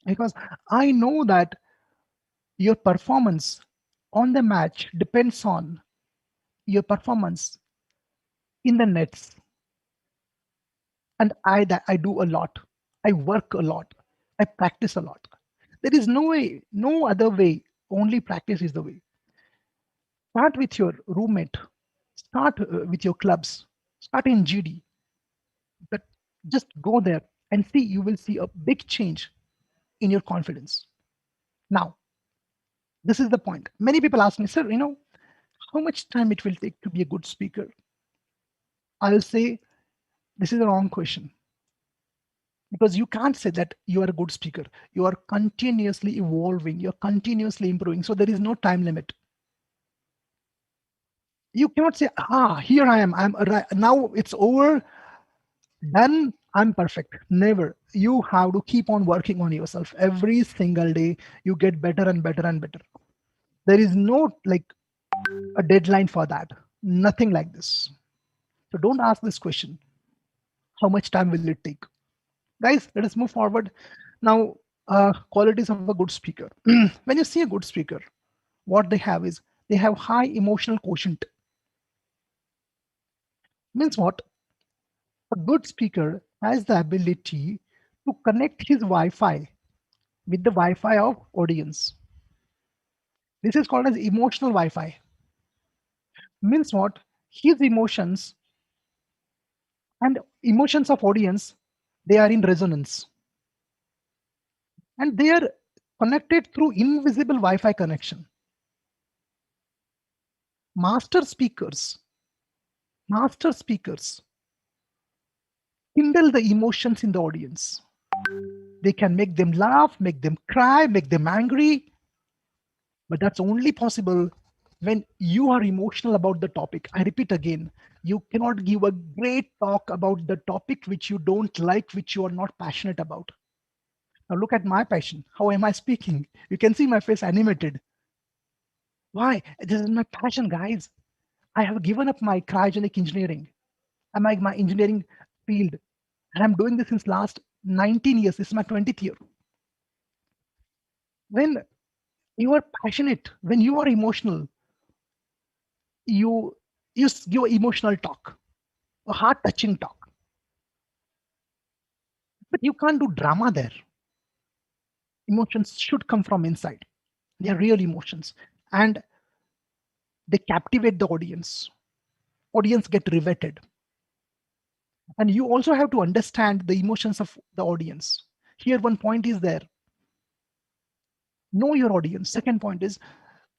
because I know that your performance on the match depends on your performance in the nets. And I do a lot. I work a lot. I practice a lot. There is no way, no other way. Only practice is the way. Start with your roommate. Start with your clubs. Start in GD. But just go there and see. You will see a big change in your confidence. Now, this is the point. Many people ask me, sir, how much time it will take to be a good speaker? I'll say this is the wrong question because you can't say that you are a good speaker. You are continuously evolving, you're continuously improving. So there is no time limit. You cannot say, here I am, now it's over, done, I'm perfect. Never. You have to keep on working on yourself every single day. You get better and better and better. There is no like a deadline for that. Nothing like this. So don't ask this question. How much time will it take? Guys, let us move forward. Now, qualities of a good speaker. When you see a good speaker, what they have is they have high emotional quotient. Means what? A good speaker has the ability to connect his Wi-Fi with the Wi-Fi of audience. This is called as emotional Wi-Fi. Means what? His emotions and emotions of audience, they are in resonance. And they are connected through invisible Wi-Fi connection. Master speakers, master speakers kindle the emotions in the audience. They can make them laugh, make them cry, make them angry, but that's only possible when you are emotional about the topic. I repeat again, you cannot give a great talk about the topic which you don't like, which you are not passionate about. Now look at my passion. How am I speaking? You can see my face animated. Why? This is my passion, guys. I have given up my cryogenic engineering and my engineering field. And I'm doing this since last 19 years. This is my 20th year. When you are passionate, when you are emotional, you give emotional talk, a heart touching talk. But you can't do drama there. Emotions should come from inside. They are real emotions. And they captivate the audience. Audience get riveted. And you also have to understand the emotions of the audience. Here, one point is there, know your audience. Second point is,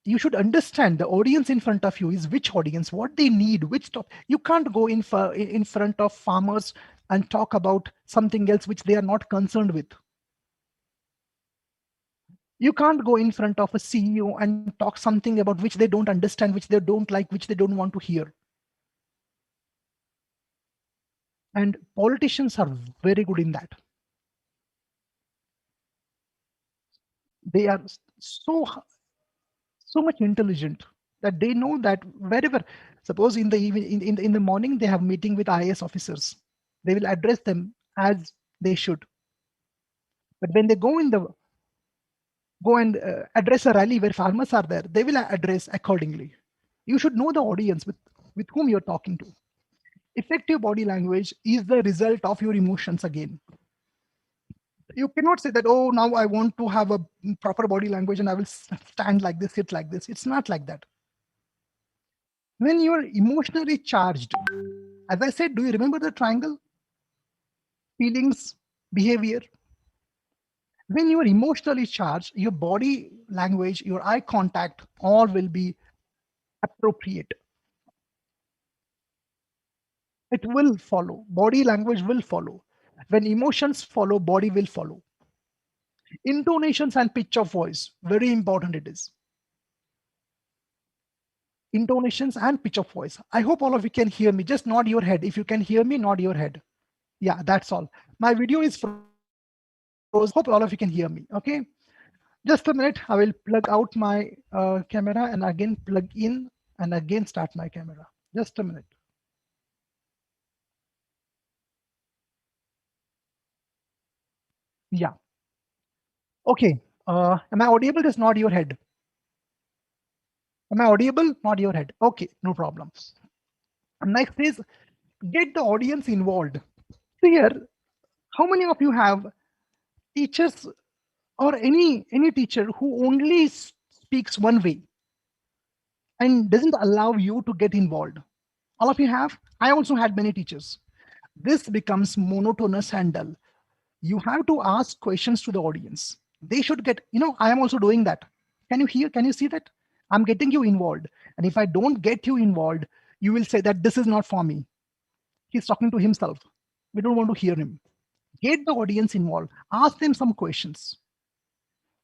you should understand the audience in front of you is which audience, what they need, which top. You can't go in front of farmers and talk about something else which they are not concerned with. You can't go in front of a CEO and talk something about which they don't understand, which they don't like, which they don't want to hear. And politicians are very good in that. They are so so much intelligent that they know that wherever, suppose in the in the morning they have meeting with IAS officers, they will address them as they should. But when they go and address a rally where farmers are there, they will address accordingly. You should know the audience with whom you're talking to. Effective body language is the result of your emotions again. You cannot say that, oh, now I want to have a proper body language and I will stand like this, sit like this. It's not like that. When you're emotionally charged, as I said, do you remember the triangle? Feelings, behavior. When you are emotionally charged, your body language, your eye contact, all will be appropriate. It will follow. Body language will follow. When emotions follow, body will follow. Intonations and pitch of voice, very important it is. Intonations and pitch of voice. I hope all of you can hear me. Just nod your head. If you can hear me, nod your head. Yeah, that's all. My video is frozen. Hope all of you can hear me. Okay. Just a minute. I will plug out my camera and again plug in and again start my camera. Just a minute. Yeah. Okay. Am I audible? Just nod your head. Am I audible? Nod your head. Okay. No problem. Next is get the audience involved. Here, how many of you have teachers or any teacher who only speaks one way and doesn't allow you to get involved? All of you have? I also had many teachers. This becomes monotonous and dull. You have to ask questions to the audience. They should get, I am also doing that. Can you hear? Can you see that? I'm getting you involved. And if I don't get you involved, you will say that this is not for me. He's talking to himself. We don't want to hear him. Get the audience involved. Ask them some questions.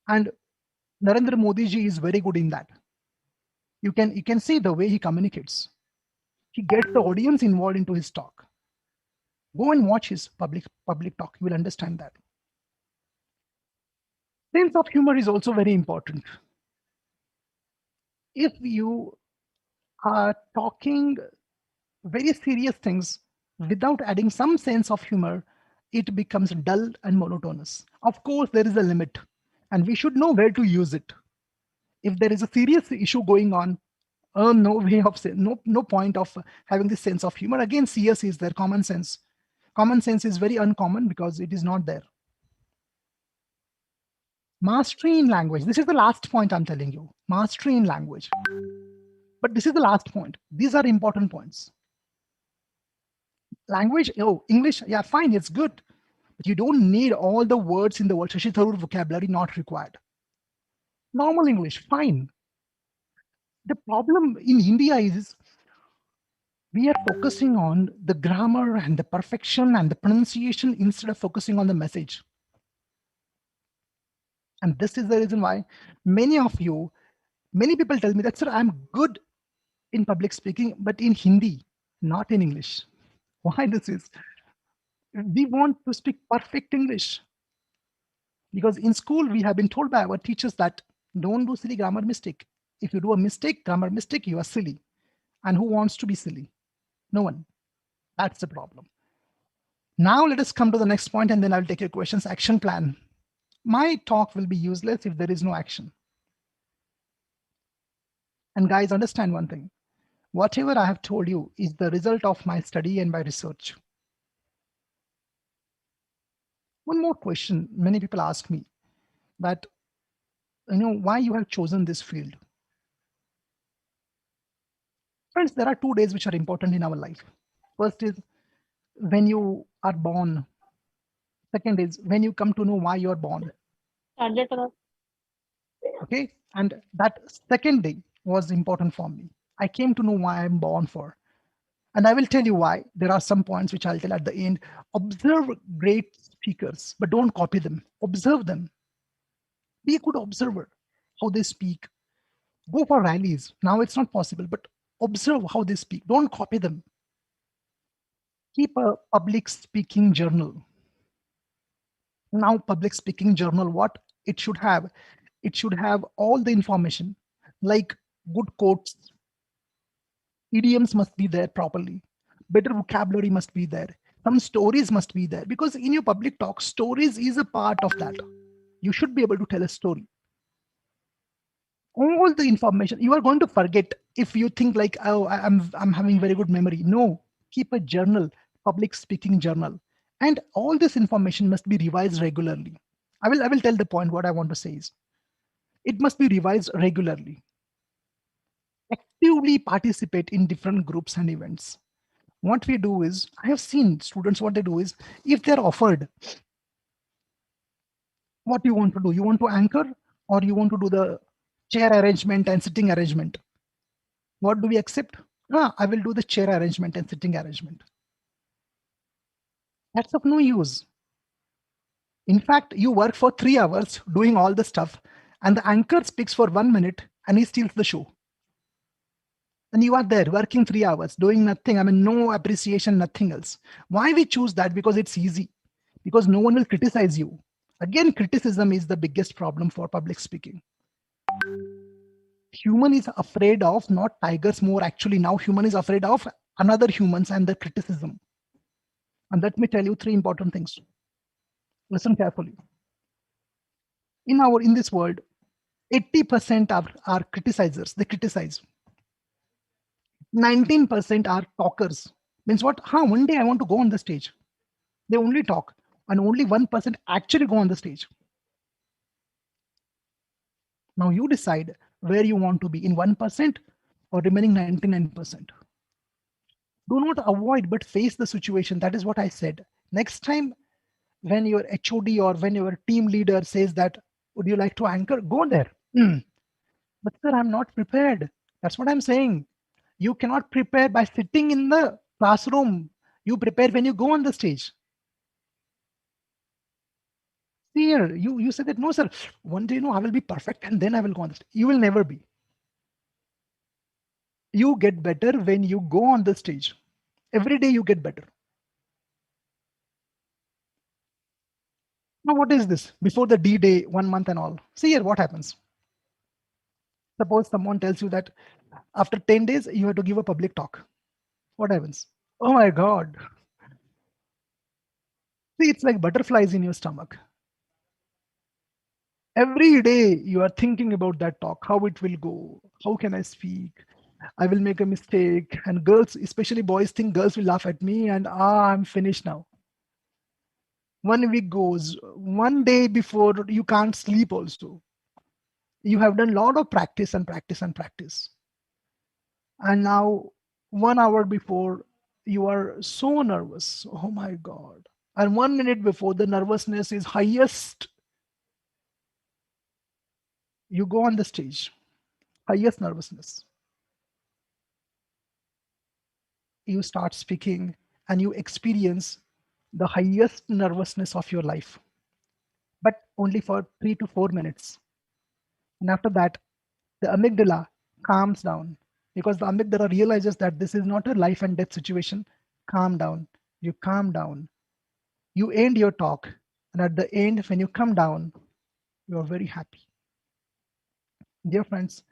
And Narendra Modi ji is very good in that. You can see the way he communicates. He gets the audience involved into his talk. Go and watch his public talk. You will understand that. Sense of humor is also very important. If you are talking very serious things without adding some sense of humor, it becomes dull and monotonous. Of course, there is a limit, and we should know where to use it. If there is a serious issue going on, no way of no point of having this sense of humor. Again, CS is there, common sense. Common sense is very uncommon because it is not there. Mastery in language. This is the last point I'm telling you. Mastery in language. But this is the last point. These are important points. Language, oh, English, yeah, fine, it's good. But you don't need all the words in the world. Shashi Tharoor vocabulary not required. Normal English, fine. The problem in India is we are focusing on the grammar and the perfection and the pronunciation instead of focusing on the message. And this is the reason why many people tell me that, sir, I'm good in public speaking, but in Hindi, not in English. Why this is? We want to speak perfect English. Because in school, we have been told by our teachers that don't do silly grammar mistake. If you do a mistake, grammar mistake, you are silly. And who wants to be silly? No one. That's the problem. Now let us come to the next point and then I'll take your questions. Action plan. My talk will be useless if there is no action. And guys, understand one thing. Whatever I have told you is the result of my study and my research. One more question many people ask me that, why you have chosen this field. Friends, there are 2 days which are important in our life. First is when you are born. Second is when you come to know why you're born. Okay. And that second day was important for me. I came to know why I'm born for. And I will tell you why. There are some points which I'll tell at the end. Observe great speakers, but don't copy them. Observe them. Be a good observer, how they speak. Go for rallies. Now it's not possible, but observe how they speak. Don't copy them. Keep a public speaking journal. Now, public speaking journal, what it should have? It should have all the information, like good quotes, idioms must be there properly, better vocabulary must be there, some stories must be there, because in your public talk, stories is a part of that. You should be able to tell a story. All the information you are going to forget if you think like, oh, I'm having very good memory. No, keep a journal, public speaking journal, and all this information must be revised regularly. I will tell the point. What I want to say is it must be revised regularly. Actively participate in different groups and events. What we do is, I have seen students, what they do is, if they're offered, what you want to do, you want to anchor or you want to do the chair arrangement and sitting arrangement. What do we accept? I will do the chair arrangement and sitting arrangement. That's of no use. In fact, you work for 3 hours doing all the stuff, and the anchor speaks for 1 minute and he steals the show. And you are there working 3 hours, doing nothing. I mean, no appreciation, nothing else. Why we choose that? Because it's easy. Because no one will criticize you. Again, criticism is the biggest problem for public speaking. Human is afraid of not tigers more. Actually, now human is afraid of another humans and the criticism. And let me tell you 3 important things. Listen carefully. In this world, 80% are criticizers. They criticize. 19% are talkers. Means what? One day I want to go on the stage. They only talk, and only 1% actually go on the stage. Now you decide where you want to be, in 1% or remaining 99%. Do not avoid, but face the situation. That is what I said. Next time, when your HOD or when your team leader says that, would you like to anchor? Go there. But sir, I'm not prepared. That's what I'm saying. You cannot prepare by sitting in the classroom. You prepare when you go on the stage. See here, you said that, no, sir, one day, I will be perfect and then I will go on the stage. You will never be. You get better when you go on the stage. Every day you get better. Now, what is this? Before the D-Day, 1 month and all. See here, what happens? Suppose someone tells you that after 10 days, you have to give a public talk. What happens? Oh my God. See, it's like butterflies in your stomach. Every day you are thinking about that talk, how it will go, how can I speak? I will make a mistake. And girls, especially boys, think girls will laugh at me and I'm finished now. 1 week goes, 1 day before you can't sleep also. You have done a lot of practice and practice and practice. And now 1 hour before you are so nervous. Oh my God. And 1 minute before the nervousness is highest, you go on the stage, highest nervousness. You start speaking and you experience the highest nervousness of your life, but only for 3 to 4 minutes. And after that, the amygdala calms down because the amygdala realizes that this is not a life and death situation. Calm down. You calm down. You end your talk. And at the end, when you come down, you are very happy. Dear friends,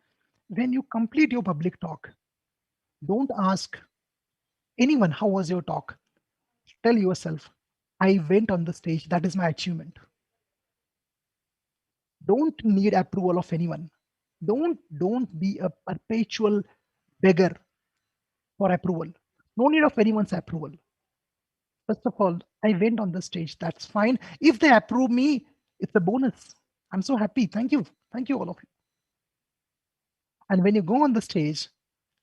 when you complete your public talk, don't ask anyone, how was your talk? Tell yourself, I went on the stage, that is my achievement. Don't need approval of anyone. Don't be a perpetual beggar for approval. No need of anyone's approval. First of all, I went on the stage. That's fine. If they approve me, it's a bonus. I'm so happy. Thank you. Thank you, all of you. And when you go on the stage,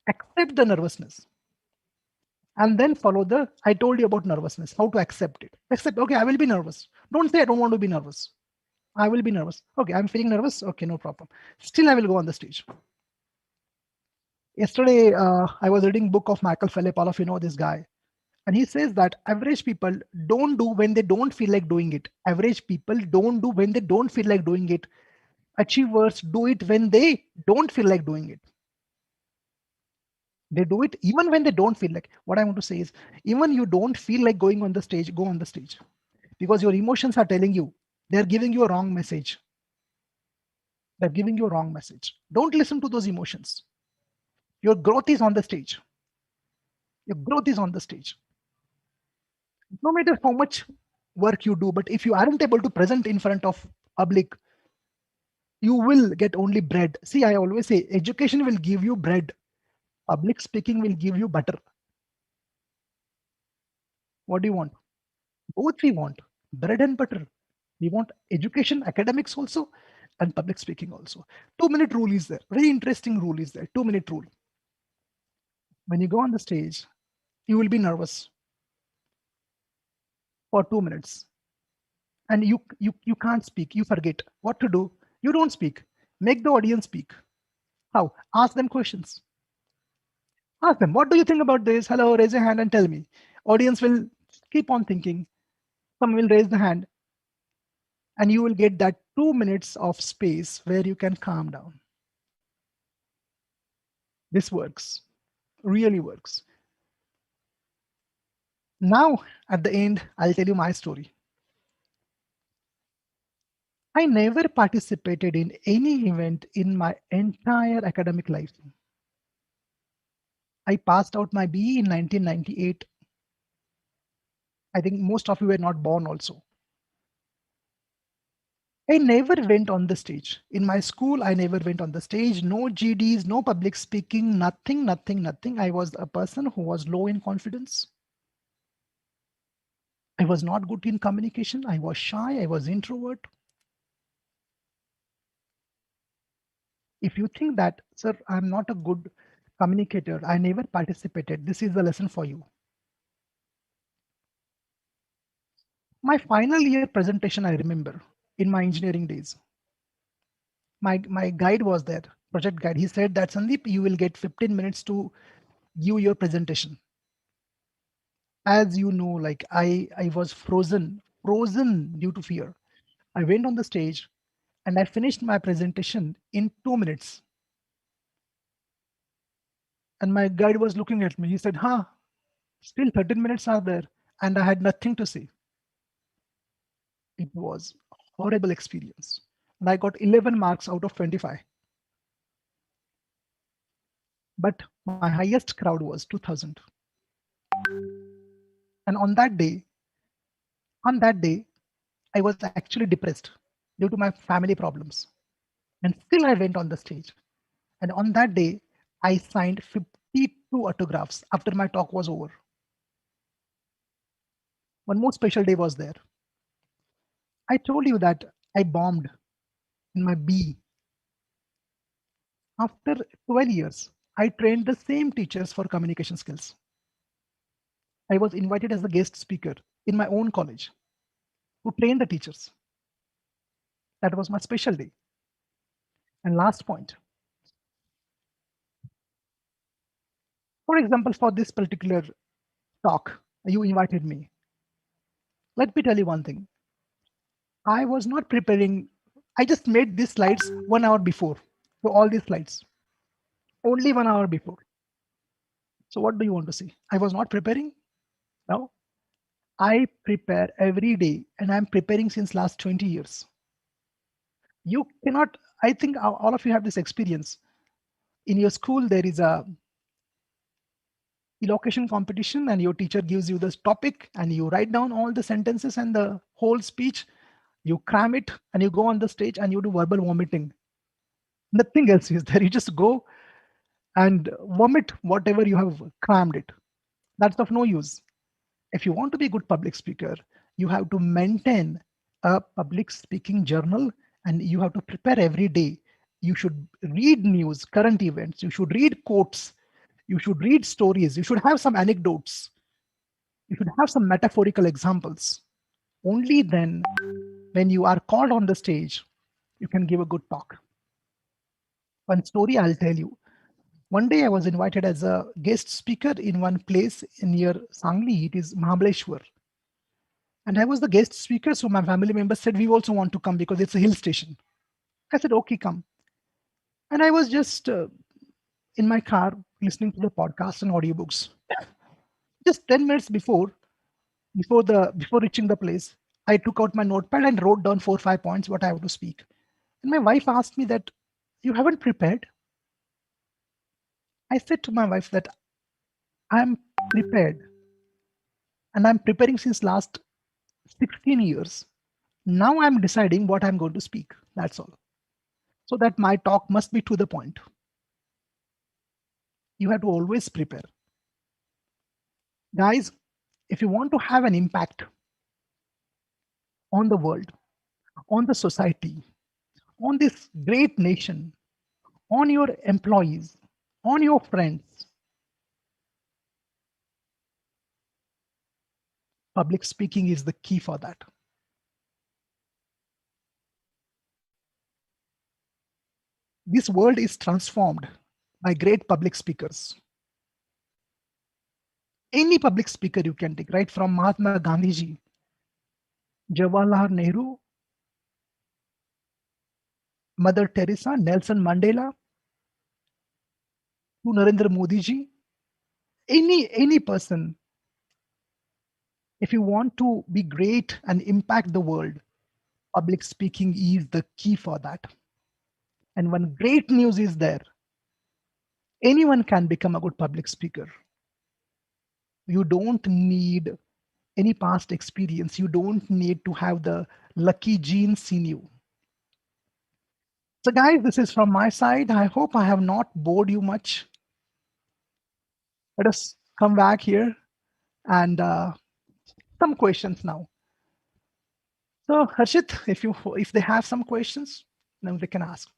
accept the nervousness and then follow the, I told you about nervousness, how to accept it. Accept, okay, I will be nervous. Don't say I don't want to be nervous. I will be nervous. Okay, I'm feeling nervous. Okay, no problem. Still, I will go on the stage. Yesterday, I was reading book of Michael Phillip. All of you know this guy. And he says that average people don't do when they don't feel like doing it. Average people don't do when they don't feel like doing it. Achievers do it when they don't feel like doing it. They do it even when they don't feel like. What I want to say is, even you don't feel like going on the stage, go on the stage. Because your emotions are telling you, they're giving you a wrong message. They're giving you a wrong message. Don't listen to those emotions. Your growth is on the stage. Your growth is on the stage. No matter how much work you do, but if you aren't able to present in front of public, you will get only bread. See, I always say education will give you bread, public speaking will give you butter. What do you want? Both we want, bread and butter. We want education, academics also, and public speaking also. 2 minute rule is there. Very interesting rule is there. 2 minute rule. When you go on the stage, you will be nervous for 2 minutes, and you can't speak. You forget what to do. You don't speak. Make the audience speak. How? Ask them questions. Ask them, what do you think about this? Hello, raise your hand and tell me. Audience will keep on thinking. Some will raise the hand, and you will get that 2 minutes of space where you can calm down. This works, really works. Now, at the end, I'll tell you my story. I never participated in any event in my entire academic life. I passed out my BE in 1998. I think most of you were not born also. I never went on the stage. In my school, I never went on the stage. No GDs, no public speaking, nothing, nothing, nothing. I was a person who was low in confidence. I was not good in communication. I was shy. I was introvert. If you think that, sir, I'm not a good communicator, I never participated, this is the lesson for you. My final year presentation, I remember in my engineering days. My guide was there, project guide. He said that, Sandeep, you will get 15 minutes to give your presentation. As you know, like I was frozen due to fear. I went on the stage and I finished my presentation in 2 minutes. And my guide was looking at me. He said, huh, still 13 minutes are there. And I had nothing to say. It was a horrible experience. And I got 11 marks out of 25. But my highest crowd was 2000. And on that day, I was actually depressed due to my family problems. And still I went on the stage. And on that day, I signed 52 autographs after my talk was over. One more special day was there. I told you that I bombed in my B. After 12 years, I trained the same teachers for communication skills. I was invited as a guest speaker in my own college to train the teachers. That was my special day. And last point, for example, for this particular talk, you invited me. Let me tell you one thing. I was not preparing. I just made these slides 1 hour before. So all these slides, only 1 hour before. So what do you want to see? I was not preparing? No. I prepare every day and I'm preparing since last 20 years. You cannot, I think all of you have this experience. In your school, there is a elocution competition and your teacher gives you this topic and you write down all the sentences and the whole speech, you cram it and you go on the stage and you do verbal vomiting. Nothing else is there. You just go and vomit whatever you have crammed it. That's of no use. If you want to be a good public speaker, you have to maintain a public speaking journal and you have to prepare every day. You should read news, current events, you should read quotes, you should read stories, you should have some anecdotes, you should have some metaphorical examples. Only then, when you are called on the stage, you can give a good talk. One story I'll tell you. One day I was invited as a guest speaker in one place near Sangli. It is Mahabaleshwar. And I was the guest speaker. So my family members said, we also want to come because it's a hill station. I said, okay, come. And I was just in my car listening to the podcast and audiobooks. Just 10 minutes before reaching the place, I took out my notepad and wrote down 4 or 5 points what I have to speak. And my wife asked me that, you haven't prepared? I said to my wife that I'm prepared and I'm preparing since last 16 years. Now I'm deciding what I'm going to speak. That's all. So that my talk must be to the point. You have to always prepare. Guys, if you want to have an impact on the world, on the society, on this great nation, on your employees, on your friends, public speaking is the key for that. This world is transformed by great public speakers. Any public speaker you can take, right from Mahatma Gandhi ji, Jawaharlal Nehru, Mother Teresa, Nelson Mandela, to Narendra Modi ji, any person. If you want to be great and impact the world, public speaking is the key for that. And when great news is there, anyone can become a good public speaker. You don't need any past experience. You don't need to have the lucky genes in you. So guys, this is from my side. I hope I have not bored you much. Let us come back here and some questions now. So Harshit, if they have some questions, then they can ask.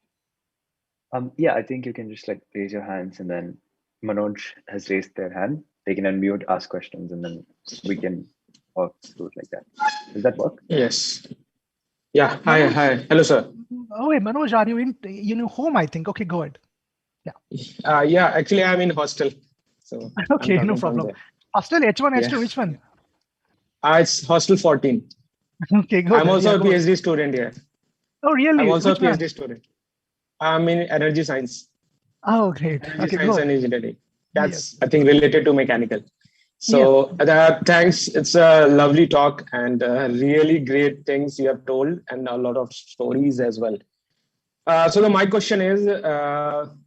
Yeah, I think you can just like raise your hands, and then Manoj has raised their hand. They can unmute, ask questions, and then we can work through it like that. Does that work? Yes. Yeah. Hi. Manoj, Hi. Hello, sir. oh wait, Manoj, are you in home? I think. Okay, go ahead. Yeah. Actually, I'm in hostel, so I'm Okay, no talking from problem. there. Hostel H1, Yeah. H2, which one? It's hostel 14. Okay, go I'm there. also Yeah, a go. PhD student here. Oh, I'm really? also a Which one? PhD student. I'm in energy science, Oh, great. energy Okay, science go and ahead. engineering. Yes. That's I think related to mechanical. Yes. So thanks. It's a lovely talk and really great things you have told, and a lot of stories as well. So my question is,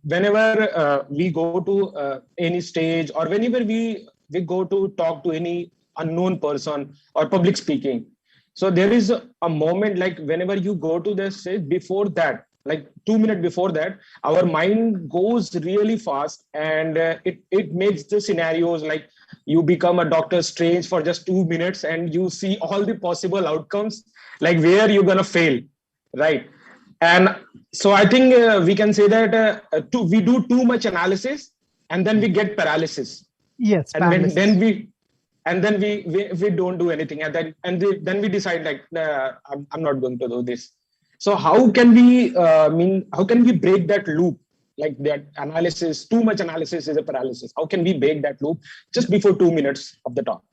whenever we go to any stage, or whenever we go to talk to any unknown person or public speaking, so there is a moment like whenever you go to the stage, before that, like 2 minutes before that, our mind goes really fast, and it makes the scenarios like you become a Doctor Strange for just 2 minutes, and you see all the possible outcomes, like where you're gonna fail, right? And so I think we can say that we do too much analysis, and then we get paralysis, Yes, and paralysis. then we don't do anything, and then we decide like I'm not going to do this. So how can we how can we break that loop, like that analysis, too much analysis is a paralysis? How can we break that loop just before 2 minutes of the talk?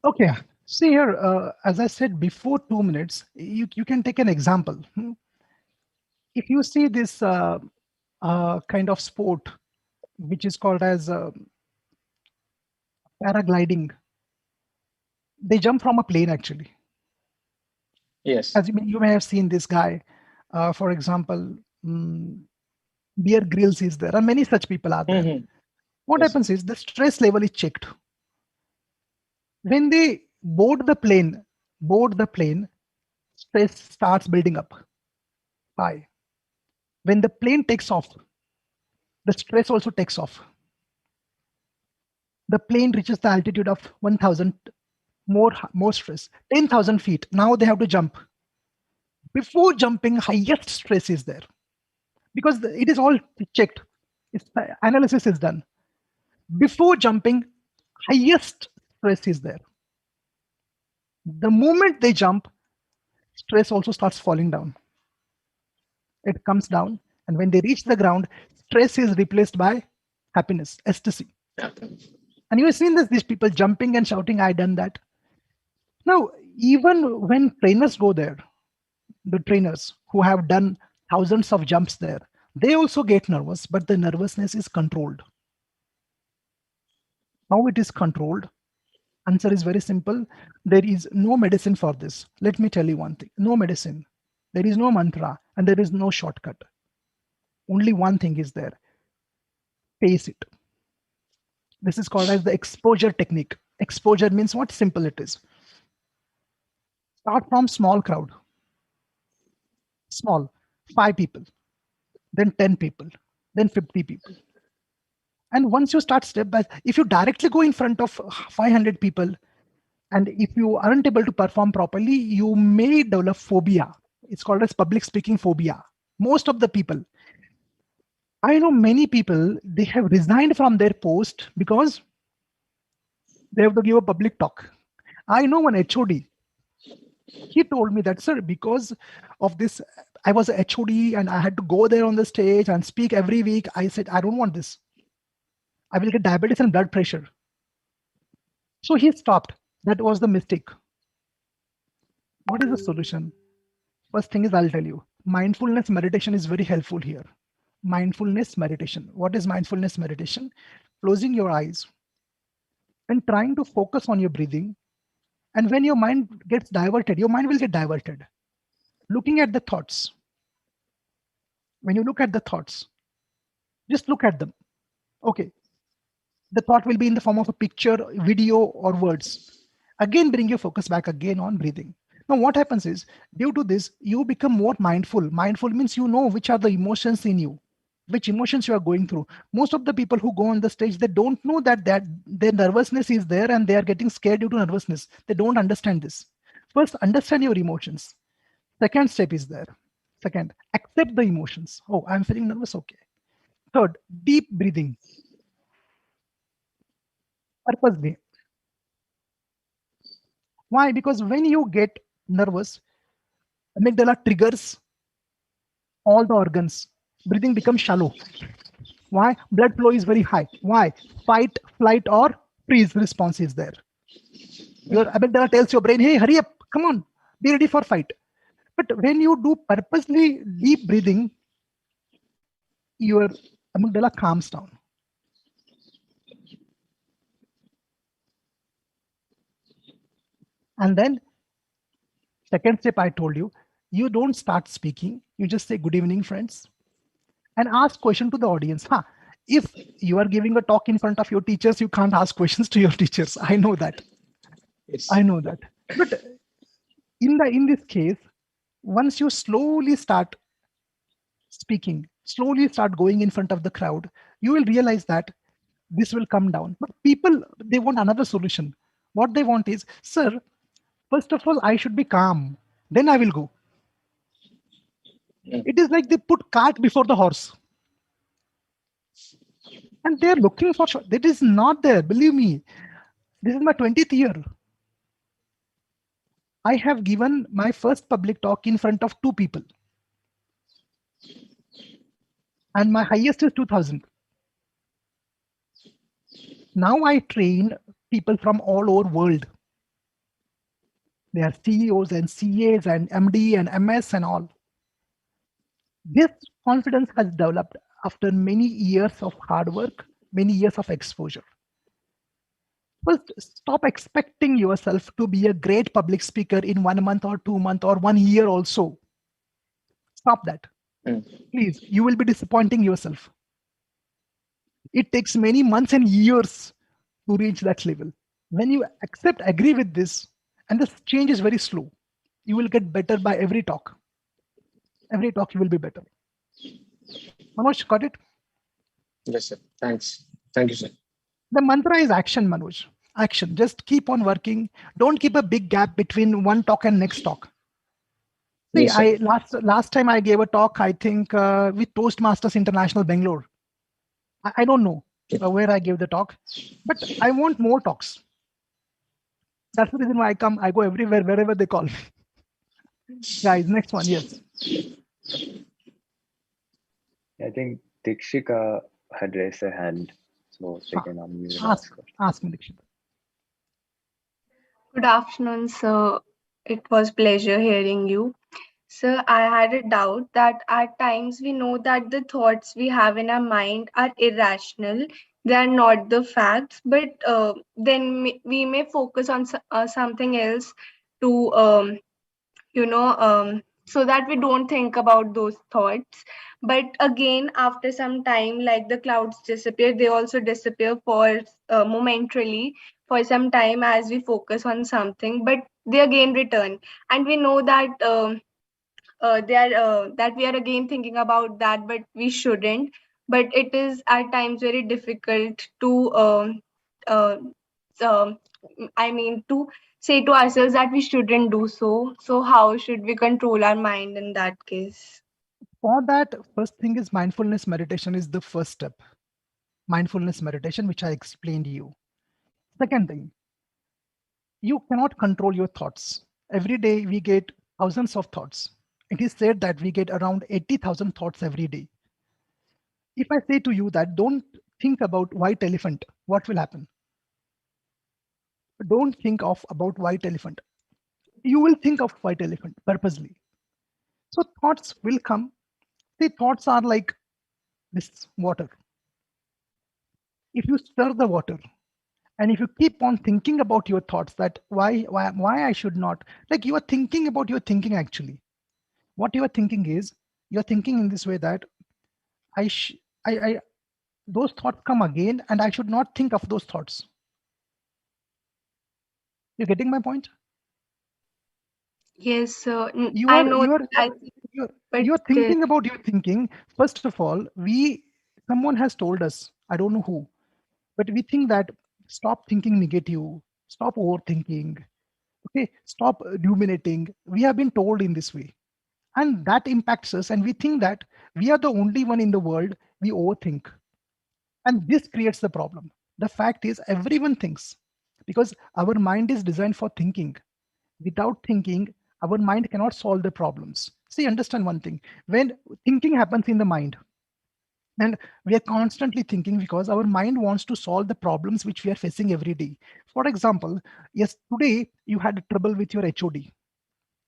Okay. See here, as I said before, 2 minutes, you can take an example. If you see this kind of sport, which is called as paragliding, They jump from a plane actually. Yes. As you may have seen this guy, for example, mm, Bear Grylls is there, and many such people are there. Mhm. What Yes. happens is the stress level is checked. When they board the plane, stress starts building up. Why? When the plane takes off, the stress also takes off. The plane reaches the altitude of 1,000, more stress, 10,000 feet. Now they have to jump. Before jumping, highest stress is there because it is all checked. Analysis is done. Before jumping, highest stress is there. The moment they jump, stress also starts falling down. It comes down, and when they reach the ground, stress is replaced by happiness, ecstasy. Yeah. And you have seen this, these people jumping and shouting, I done that. Now, even when trainers go there, the trainers who have done thousands of jumps there, they also get nervous, but the nervousness is controlled. How it is controlled? Answer is very simple. There is no medicine for this. Let me tell you one thing. No medicine. There is no mantra and there is no shortcut. Only one thing is there. Face it. This is called as the exposure technique. Exposure means what? Simple it is. Start from small crowd. Small. 5 people. Then 10 people. Then 50 people. And once you start step by, if you directly go in front of 500 people, and if you aren't able to perform properly, you may develop phobia. It's called as public speaking phobia. Most of the people, I know many people, they have resigned from their post because they have to give a public talk. I know one HOD. He told me that, sir, because of this, I was a HOD and I had to go there on the stage and speak every week. I said, I don't want this. I will get diabetes and blood pressure. So he stopped. That was the mistake. What is the solution? First thing is, I'll tell you, mindfulness meditation is very helpful here. Mindfulness meditation. What is mindfulness meditation? Closing your eyes and trying to focus on your breathing. And when your mind gets diverted, your mind will get diverted. Looking at the thoughts. When you look at the thoughts, just look at them. Okay. The thought will be in the form of a picture, video, or words. Again, bring your focus back again on breathing. Now, what happens is, due to this, you become more mindful. Mindful means you know which are the emotions in you, which emotions you are going through. Most of the people who go on the stage, they don't know that their nervousness is there and they are getting scared due to nervousness. They don't understand this. First, understand your emotions. Second step is there. Second, accept the emotions. Oh, I'm feeling nervous. Okay. Third, deep breathing. Purposely. Why? Because when you get nervous, amygdala triggers all the organs. Breathing becomes shallow. Why? Blood flow is very high. Why? Fight, flight, or freeze response is there. Your amygdala tells your brain, hey, hurry up, come on, be ready for fight. But when you do purposely deep breathing, your amygdala calms down. And then, second step I told you, you don't start speaking. You just say, good evening, friends, and ask question to the audience. If you are giving a talk in front of your teachers, you can't ask questions to your teachers. I know that. Yes. I know that. But in this case, once you slowly start speaking, slowly start going in front of the crowd, you will realize that this will come down. But people, they want another solution. What they want is, sir, first of all, I should be calm. Then I will go. Mm. It is like they put cart before the horse. And they're looking for that is not there. Believe me, this is my 20th year. I have given my first public talk in front of 2 people. And my highest is 2000. Now I train people from all over world. They are CEOs and CAs and MD and MS and all. This confidence has developed after many years of hard work, many years of exposure. First, stop expecting yourself to be a great public speaker in 1 month or 2 months or 1 year also. Stop that. Please, you will be disappointing yourself. It takes many months and years to reach that level. When you agree with this, and this change is very slow, you will get better by every talk. Every talk you will be better. Manoj, got it? Yes, sir. Thanks. Thank you, sir. The mantra is action, Manoj. Action. Just keep on working. Don't keep a big gap between one talk and next talk. See, Yes, sir. last time I gave a talk, I think with Toastmasters International Bangalore. I don't know where I gave the talk, but I want more talks. That's the reason why I go everywhere, wherever they call me. Guys, next one, yes. I think Dikshika had raised her hand, so they can unmute and ask questions. Ask me, Dikshita. Good afternoon, sir. It was pleasure hearing you. Sir, I had a doubt that at times we know that the thoughts we have in our mind are irrational. They are not the facts, but then we may focus on something else to so that we don't think about those thoughts. But again, after some time, like the clouds disappear, they also disappear for momentarily for some time as we focus on something, but they again return, and we know that they are that we are again thinking about that, but we shouldn't. But it is at times very difficult to uh, um, I mean, to say to ourselves that we shouldn't do so. So, how should we control our mind in that case? For that, first thing is mindfulness meditation is the first step. Mindfulness meditation, which I explained to you. Second thing, you cannot control your thoughts. Every day we get thousands of thoughts. It is said that we get around 80,000 thoughts every day. If I say to you that don't think about white elephant, what will happen? Don't think of about white elephant. You will think of white elephant purposely. So thoughts will come. The thoughts are like this water. If you stir the water, and if you keep on thinking about your thoughts, that why I should not, like you are thinking about your thinking actually. What you are thinking is, you're thinking in this way that I those thoughts come again and I should not think of those thoughts. You're getting my point? Yes, sir. You I are know. But you're still, thinking about your thinking. First of all, someone has told us, I don't know who, but we think that stop thinking negative, stop overthinking, okay, stop ruminating. We have been told in this way, and that impacts us, and we think that we are the only one in the world we overthink, and this creates the problem. The fact is everyone thinks, because our mind is designed for thinking. Without thinking, our mind cannot solve the problems. See, understand one thing. When thinking happens in the mind, and we are constantly thinking because our mind wants to solve the problems which we are facing every day. For example, yes, today you had trouble with your HOD.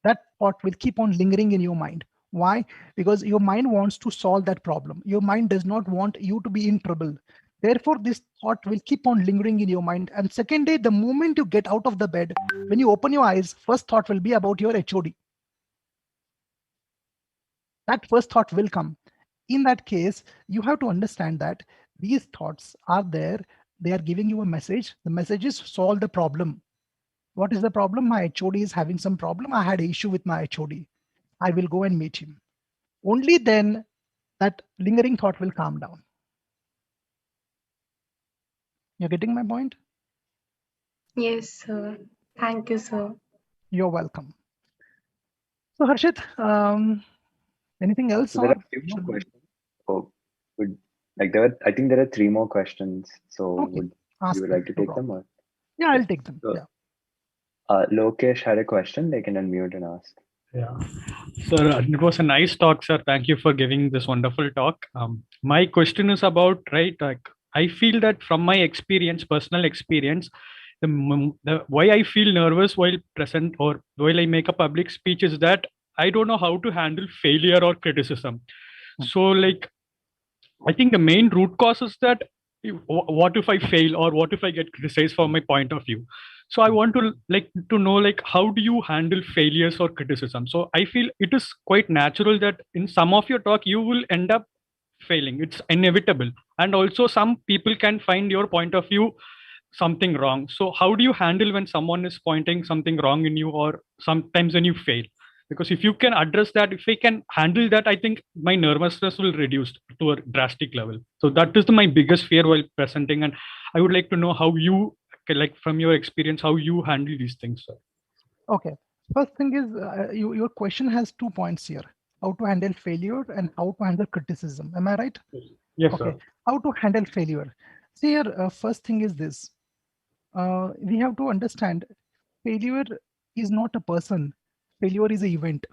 That thought will keep on lingering in your mind. Why? Because your mind wants to solve that problem. Your mind does not want you to be in trouble. Therefore, this thought will keep on lingering in your mind. And second day, the moment you get out of the bed, when you open your eyes, first thought will be about your HOD. That first thought will come. In that case, you have to understand that these thoughts are there. They are giving you a message. The message is solve the problem. What is the problem? My HOD is having some problem. I had an issue with my HOD. I will go and meet him. Only then that lingering thought will calm down. You're getting my point? yes, sir. Thank you, sir. You're welcome. So Harshit, anything else? So there are a few more questions. So I think there are three more questions. So Okay. would Ask you them, like to no take them? problem. Or? Yeah, I'll take them. So, Yeah. Lokesh had a question. They can unmute and ask. Yeah. Sir, it was a nice talk, sir. Thank you for giving this wonderful talk. My question is about, right, like, I feel that from my experience, personal experience, the why I feel nervous while present or while I make a public speech is that I don't know how to handle failure or criticism. So, like, I think the main root cause is that what if I fail, or what if I get criticized for my point of view? So I want to know, like, how do you handle failures or criticism? So I feel it is quite natural that in some of your talk you will end up failing. It's inevitable. And also some people can find your point of view something wrong. So how do you handle when someone is pointing something wrong in you, or sometimes when you fail? Because if you can address that, if I can handle that, I think my nervousness will reduce to a drastic level. So that is my biggest fear while presenting, and I would like to know how you, like, from your experience, how you handle these things, sir. Okay. First thing is, your question has 2 points here: how to handle failure and how to handle criticism. Am I right? Yes, Okay. sir. How to handle failure? See here, first thing is this: we have to understand failure is not a person. Failure is an event.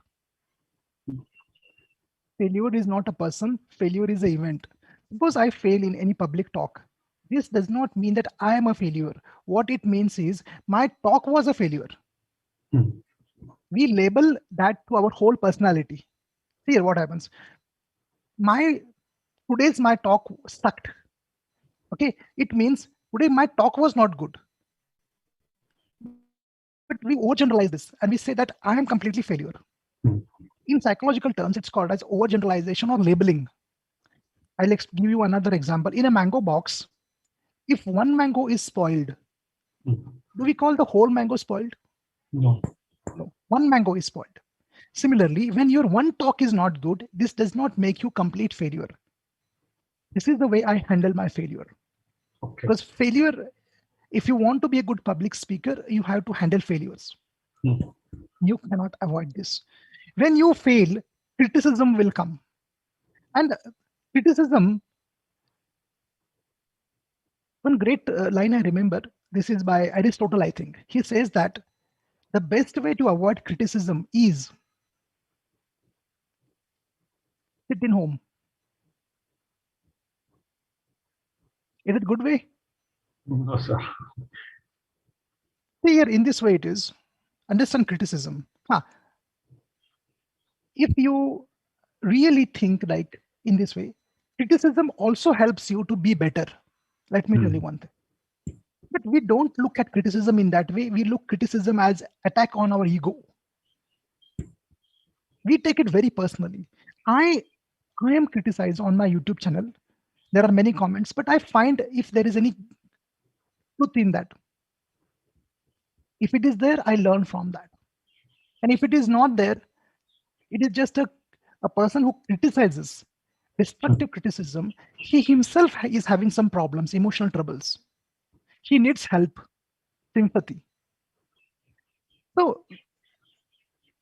Failure is not a person. Failure is an event. Suppose I fail in any public talk. This does not mean that I am a failure. What it means is my talk was a failure. Hmm. We label that to our whole personality. See here what happens. My talk sucked. Okay, it means today my talk was not good. But we overgeneralize this and we say that I am completely failure. Hmm. In psychological terms, it's called as overgeneralization or labeling. I'll give you another example. In a mango box, if one mango is spoiled, Hmm. do we call the whole mango spoiled? No. No, one mango is spoiled. Similarly, when your one talk is not good, this does not make you complete failure. This is the way I handle my failure. Okay. Because failure, if you want to be a good public speaker, you have to handle failures. Hmm. You cannot avoid this. When you fail, criticism will come. And criticism, one great line I remember, this is by Aristotle, I think. He says that the best way to avoid criticism is sit in home. Is it good way? No, sir. See here, in this way it is. Understand criticism. If you really think like in this way, criticism also helps you to be better. Let me tell you one thing. But we don't look at criticism in that way. We look criticism as attack on our ego. We take it very personally. I am criticized on my YouTube channel. There are many comments, but I find if there is any truth in that. If it is there, I learn from that. And if it is not there, it is just a person who criticizes, destructive criticism. He himself is having some problems, emotional troubles. He needs help, sympathy. So,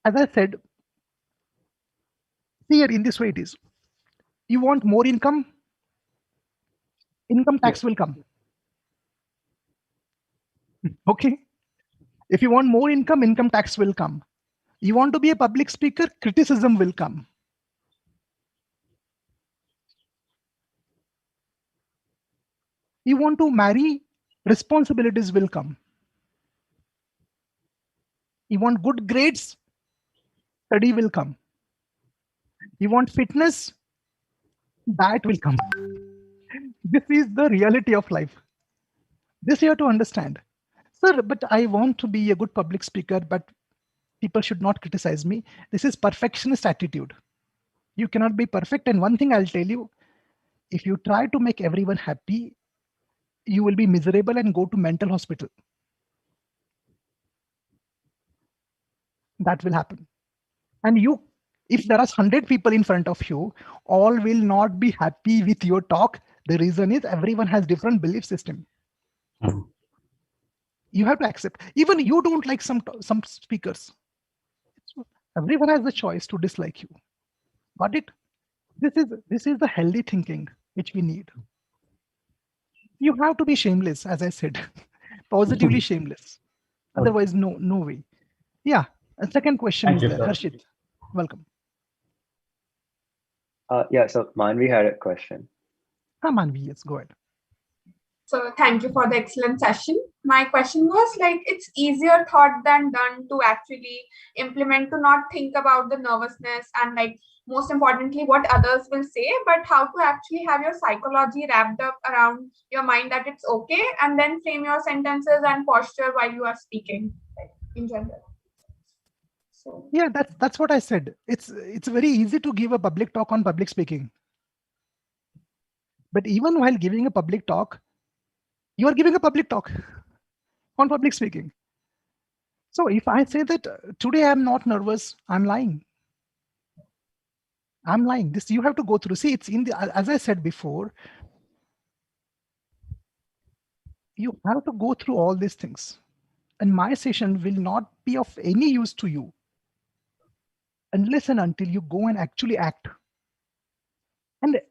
as I said, here in this way it is. You want more income? Income tax will come. Okay. If you want more income tax will come. You want to be a public speaker, criticism will come. You want to marry, responsibilities will come. You want good grades, study will come. You want fitness, diet will come. This is the reality of life. This you have to understand. Sir, but I want to be a good public speaker, but people should not criticize me. This is perfectionist attitude. You cannot be perfect. And one thing I'll tell you, if you try to make everyone happy, you will be miserable and go to mental hospital. That will happen. And if there are 100 people in front of you, all will not be happy with your talk. The reason is everyone has different belief system. You have to accept. Even you don't like some speakers. Everyone has the choice to dislike you. Got it? This is the healthy thinking which we need. You have to be shameless, as I said, positively shameless. Otherwise, no way. Yeah. A second question Thank is you, there. sir. Harshit, welcome. Yeah, so Manvi had a question. Manvi, yes, go ahead. So thank you for the excellent session. My question was like, it's easier thought than done to actually implement, to not think about the nervousness and like most importantly what others will say, but how to actually have your psychology wrapped up around your mind that it's okay, and then frame your sentences and posture while you are speaking, like, in general. So Yeah, that's what I said. It's very easy to give a public talk on public speaking. But even while giving a public talk, you are giving a public talk on public speaking. So if I say that today I'm not nervous, I'm lying. I'm lying. This you have to go through. See, it's in the, as I said before, you have to go through all these things. And my session will not be of any use to you unless and until you go and actually act. And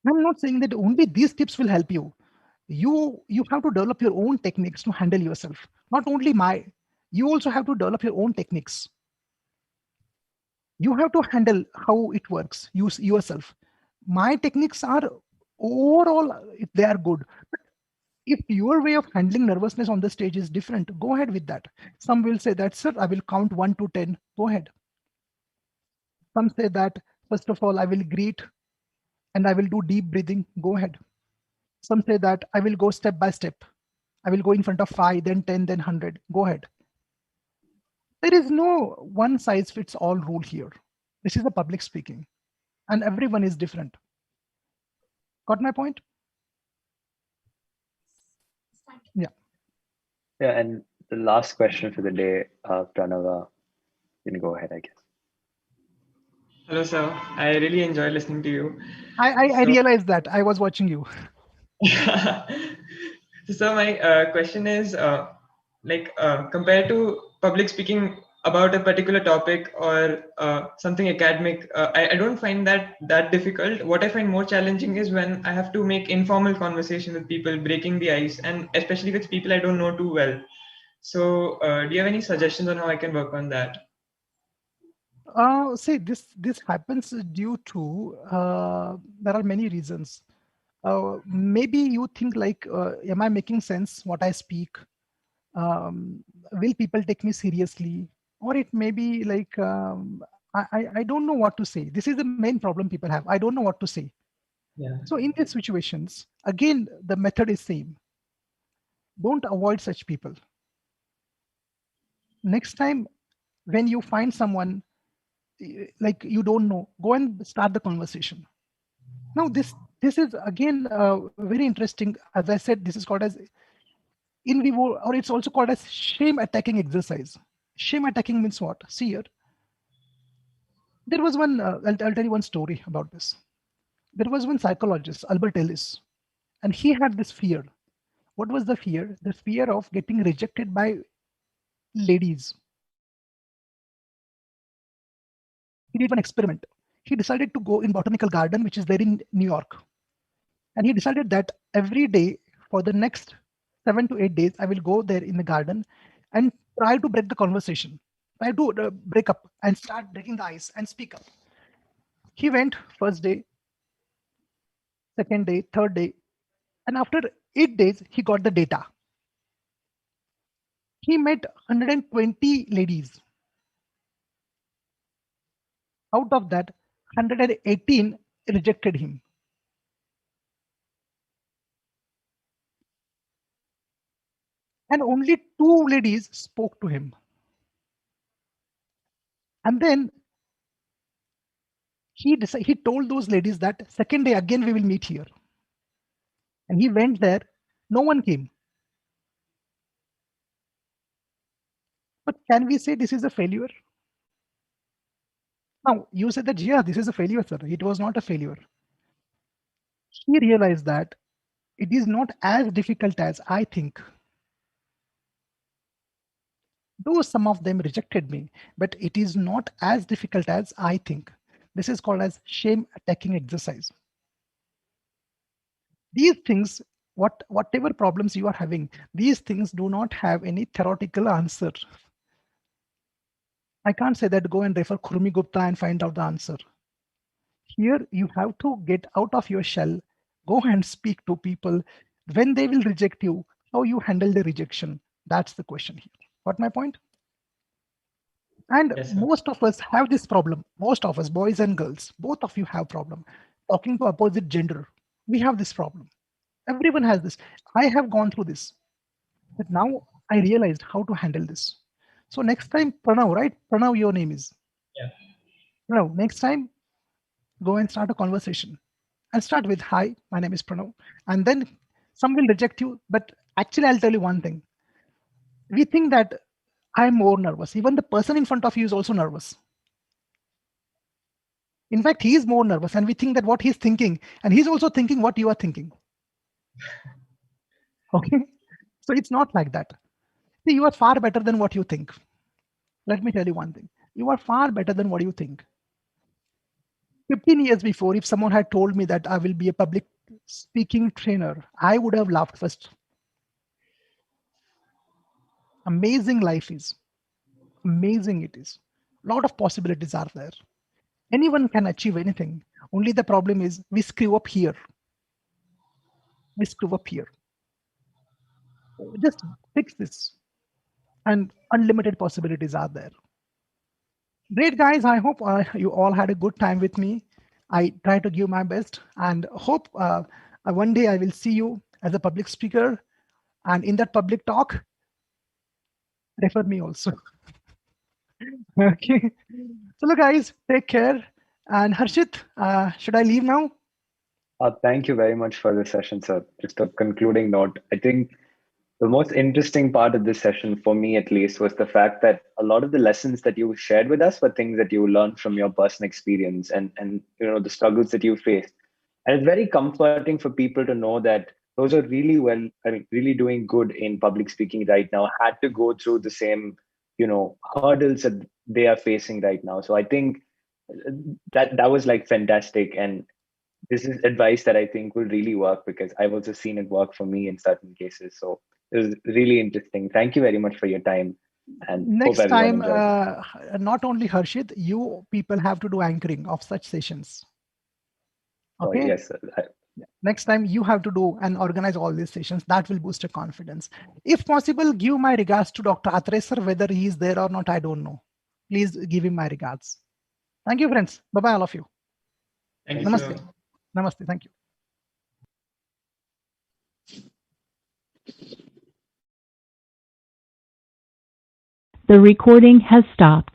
I'm not saying that only these tips will help you. You have to develop your own techniques to handle yourself. Not only my, you also have to develop your own techniques. You have to handle how it works, use yourself. My techniques are overall, if they are good. But if your way of handling nervousness on the stage is different, go ahead with that. Some will say that, sir, I will count 1 to 10. Go ahead. Some say that, first of all, I will greet and I will do deep breathing. Go ahead. Some say that I will go step by step. I will go in front of 5, then 10, then 100. Go ahead. There is no one size fits all rule here. This is a public speaking, and everyone is different. Got my point? Yeah. Yeah, and the last question for the day, Pranava, you can go ahead, I guess. Hello, sir. I really enjoy listening to you. I realized that. I was watching you. So my question is, compared to public speaking about a particular topic or something academic, I don't find that difficult. What I find more challenging is when I have to make informal conversation with people, breaking the ice, and especially with people I don't know too well. So do you have any suggestions on how I can work on that? See, this happens due to there are many reasons. Maybe you think like, am I making sense what I speak? Will people take me seriously? Or it may be like, I don't know what to say. This is the main problem people have. I don't know what to say. Yeah. So in these situations, again, the method is same. Don't avoid such people. Next time when you find someone like you don't know, go and start the conversation. Now this is again very interesting. As I said, this is called as in vivo, or it's also called as shame attacking exercise. Shame attacking means what? See here, there was one. I'll tell you one story about this. There was one psychologist, Albert Ellis, and he had this fear. What was the fear? The fear of getting rejected by ladies. He did one experiment. He decided to go in botanical garden, which is there in New York. And he decided that every day for the next 7 to 8 days, I will go there in the garden and try to break the conversation. Try to break up and start breaking the ice and speak up. He went first day, second day, third day. And after 8 days, he got the data. He met 120 ladies. Out of that, 118 rejected him. And only 2 ladies spoke to him. And then he told those ladies that second day again we will meet here. And he went there, no one came. But can we say this is a failure? Now, you said that, yeah, this is a failure, sir. It was not a failure. He realized that it is not as difficult as I think. Though some of them rejected me, but it is not as difficult as I think. This is called as shame attacking exercise. These things, whatever problems you are having, these things do not have any theoretical answer. I can't say that go and refer Khurmi Gupta and find out the answer. Here you have to get out of your shell, go and speak to people. When they will reject you, how you handle the rejection. That's the question here. Got my point? And Yes, sir. most of us have this problem. Most of us, boys and girls, both of you have problem. Talking to opposite gender, we have this problem. Everyone has this. I have gone through this. But now I realized how to handle this. So next time, Pranav, right? Pranav, your name is. Yeah. Pranav, next time, go and start a conversation. And start with, hi, my name is Pranav. And then some will reject you. But actually, I'll tell you one thing. We think that I'm more nervous. Even the person in front of you is also nervous. In fact, he is more nervous, and we think that what he's thinking, and he's also thinking what you are thinking. Okay? So it's not like that. See, you are far better than what you think. Let me tell you one thing. You are far better than what you think. 15 years before, if someone had told me that I will be a public speaking trainer, I would have laughed first. Amazing life is. Amazing it is. A lot of possibilities are there. Anyone can achieve anything. Only the problem is we screw up here. We screw up here. Just fix this. And unlimited possibilities are there. Great, guys. I hope you all had a good time with me. I try to give my best and hope one day I will see you as a public speaker. And in that public talk, refer me also. Okay. So, look, guys, take care. And Harshit, should I leave now? Thank you very much for the session, sir. Just a concluding note. I think the most interesting part of this session, for me at least, was the fact that a lot of the lessons that you shared with us were things that you learned from your personal experience and the struggles that you faced. And it's very comforting for people to know that those are really doing good in public speaking right now, had to go through the same, hurdles that they are facing right now. So I think that was like fantastic. And this is advice that I think will really work because I've also seen it work for me in certain cases. So it was really interesting. Thank you very much for your time and hope Next everyone time, enjoyed it. not only Harshit, you people have to do anchoring of such sessions. Oh, Okay. yes, sir. Next time you have to do and organize all these sessions. That will boost your confidence. If possible, give my regards to Dr. Atresar, whether he is there or not, I don't know. Please give him my regards. Thank you, friends. Bye-bye, all of you. Thank you, Thank you. sir. Namaste. Namaste. Thank you. The recording has stopped.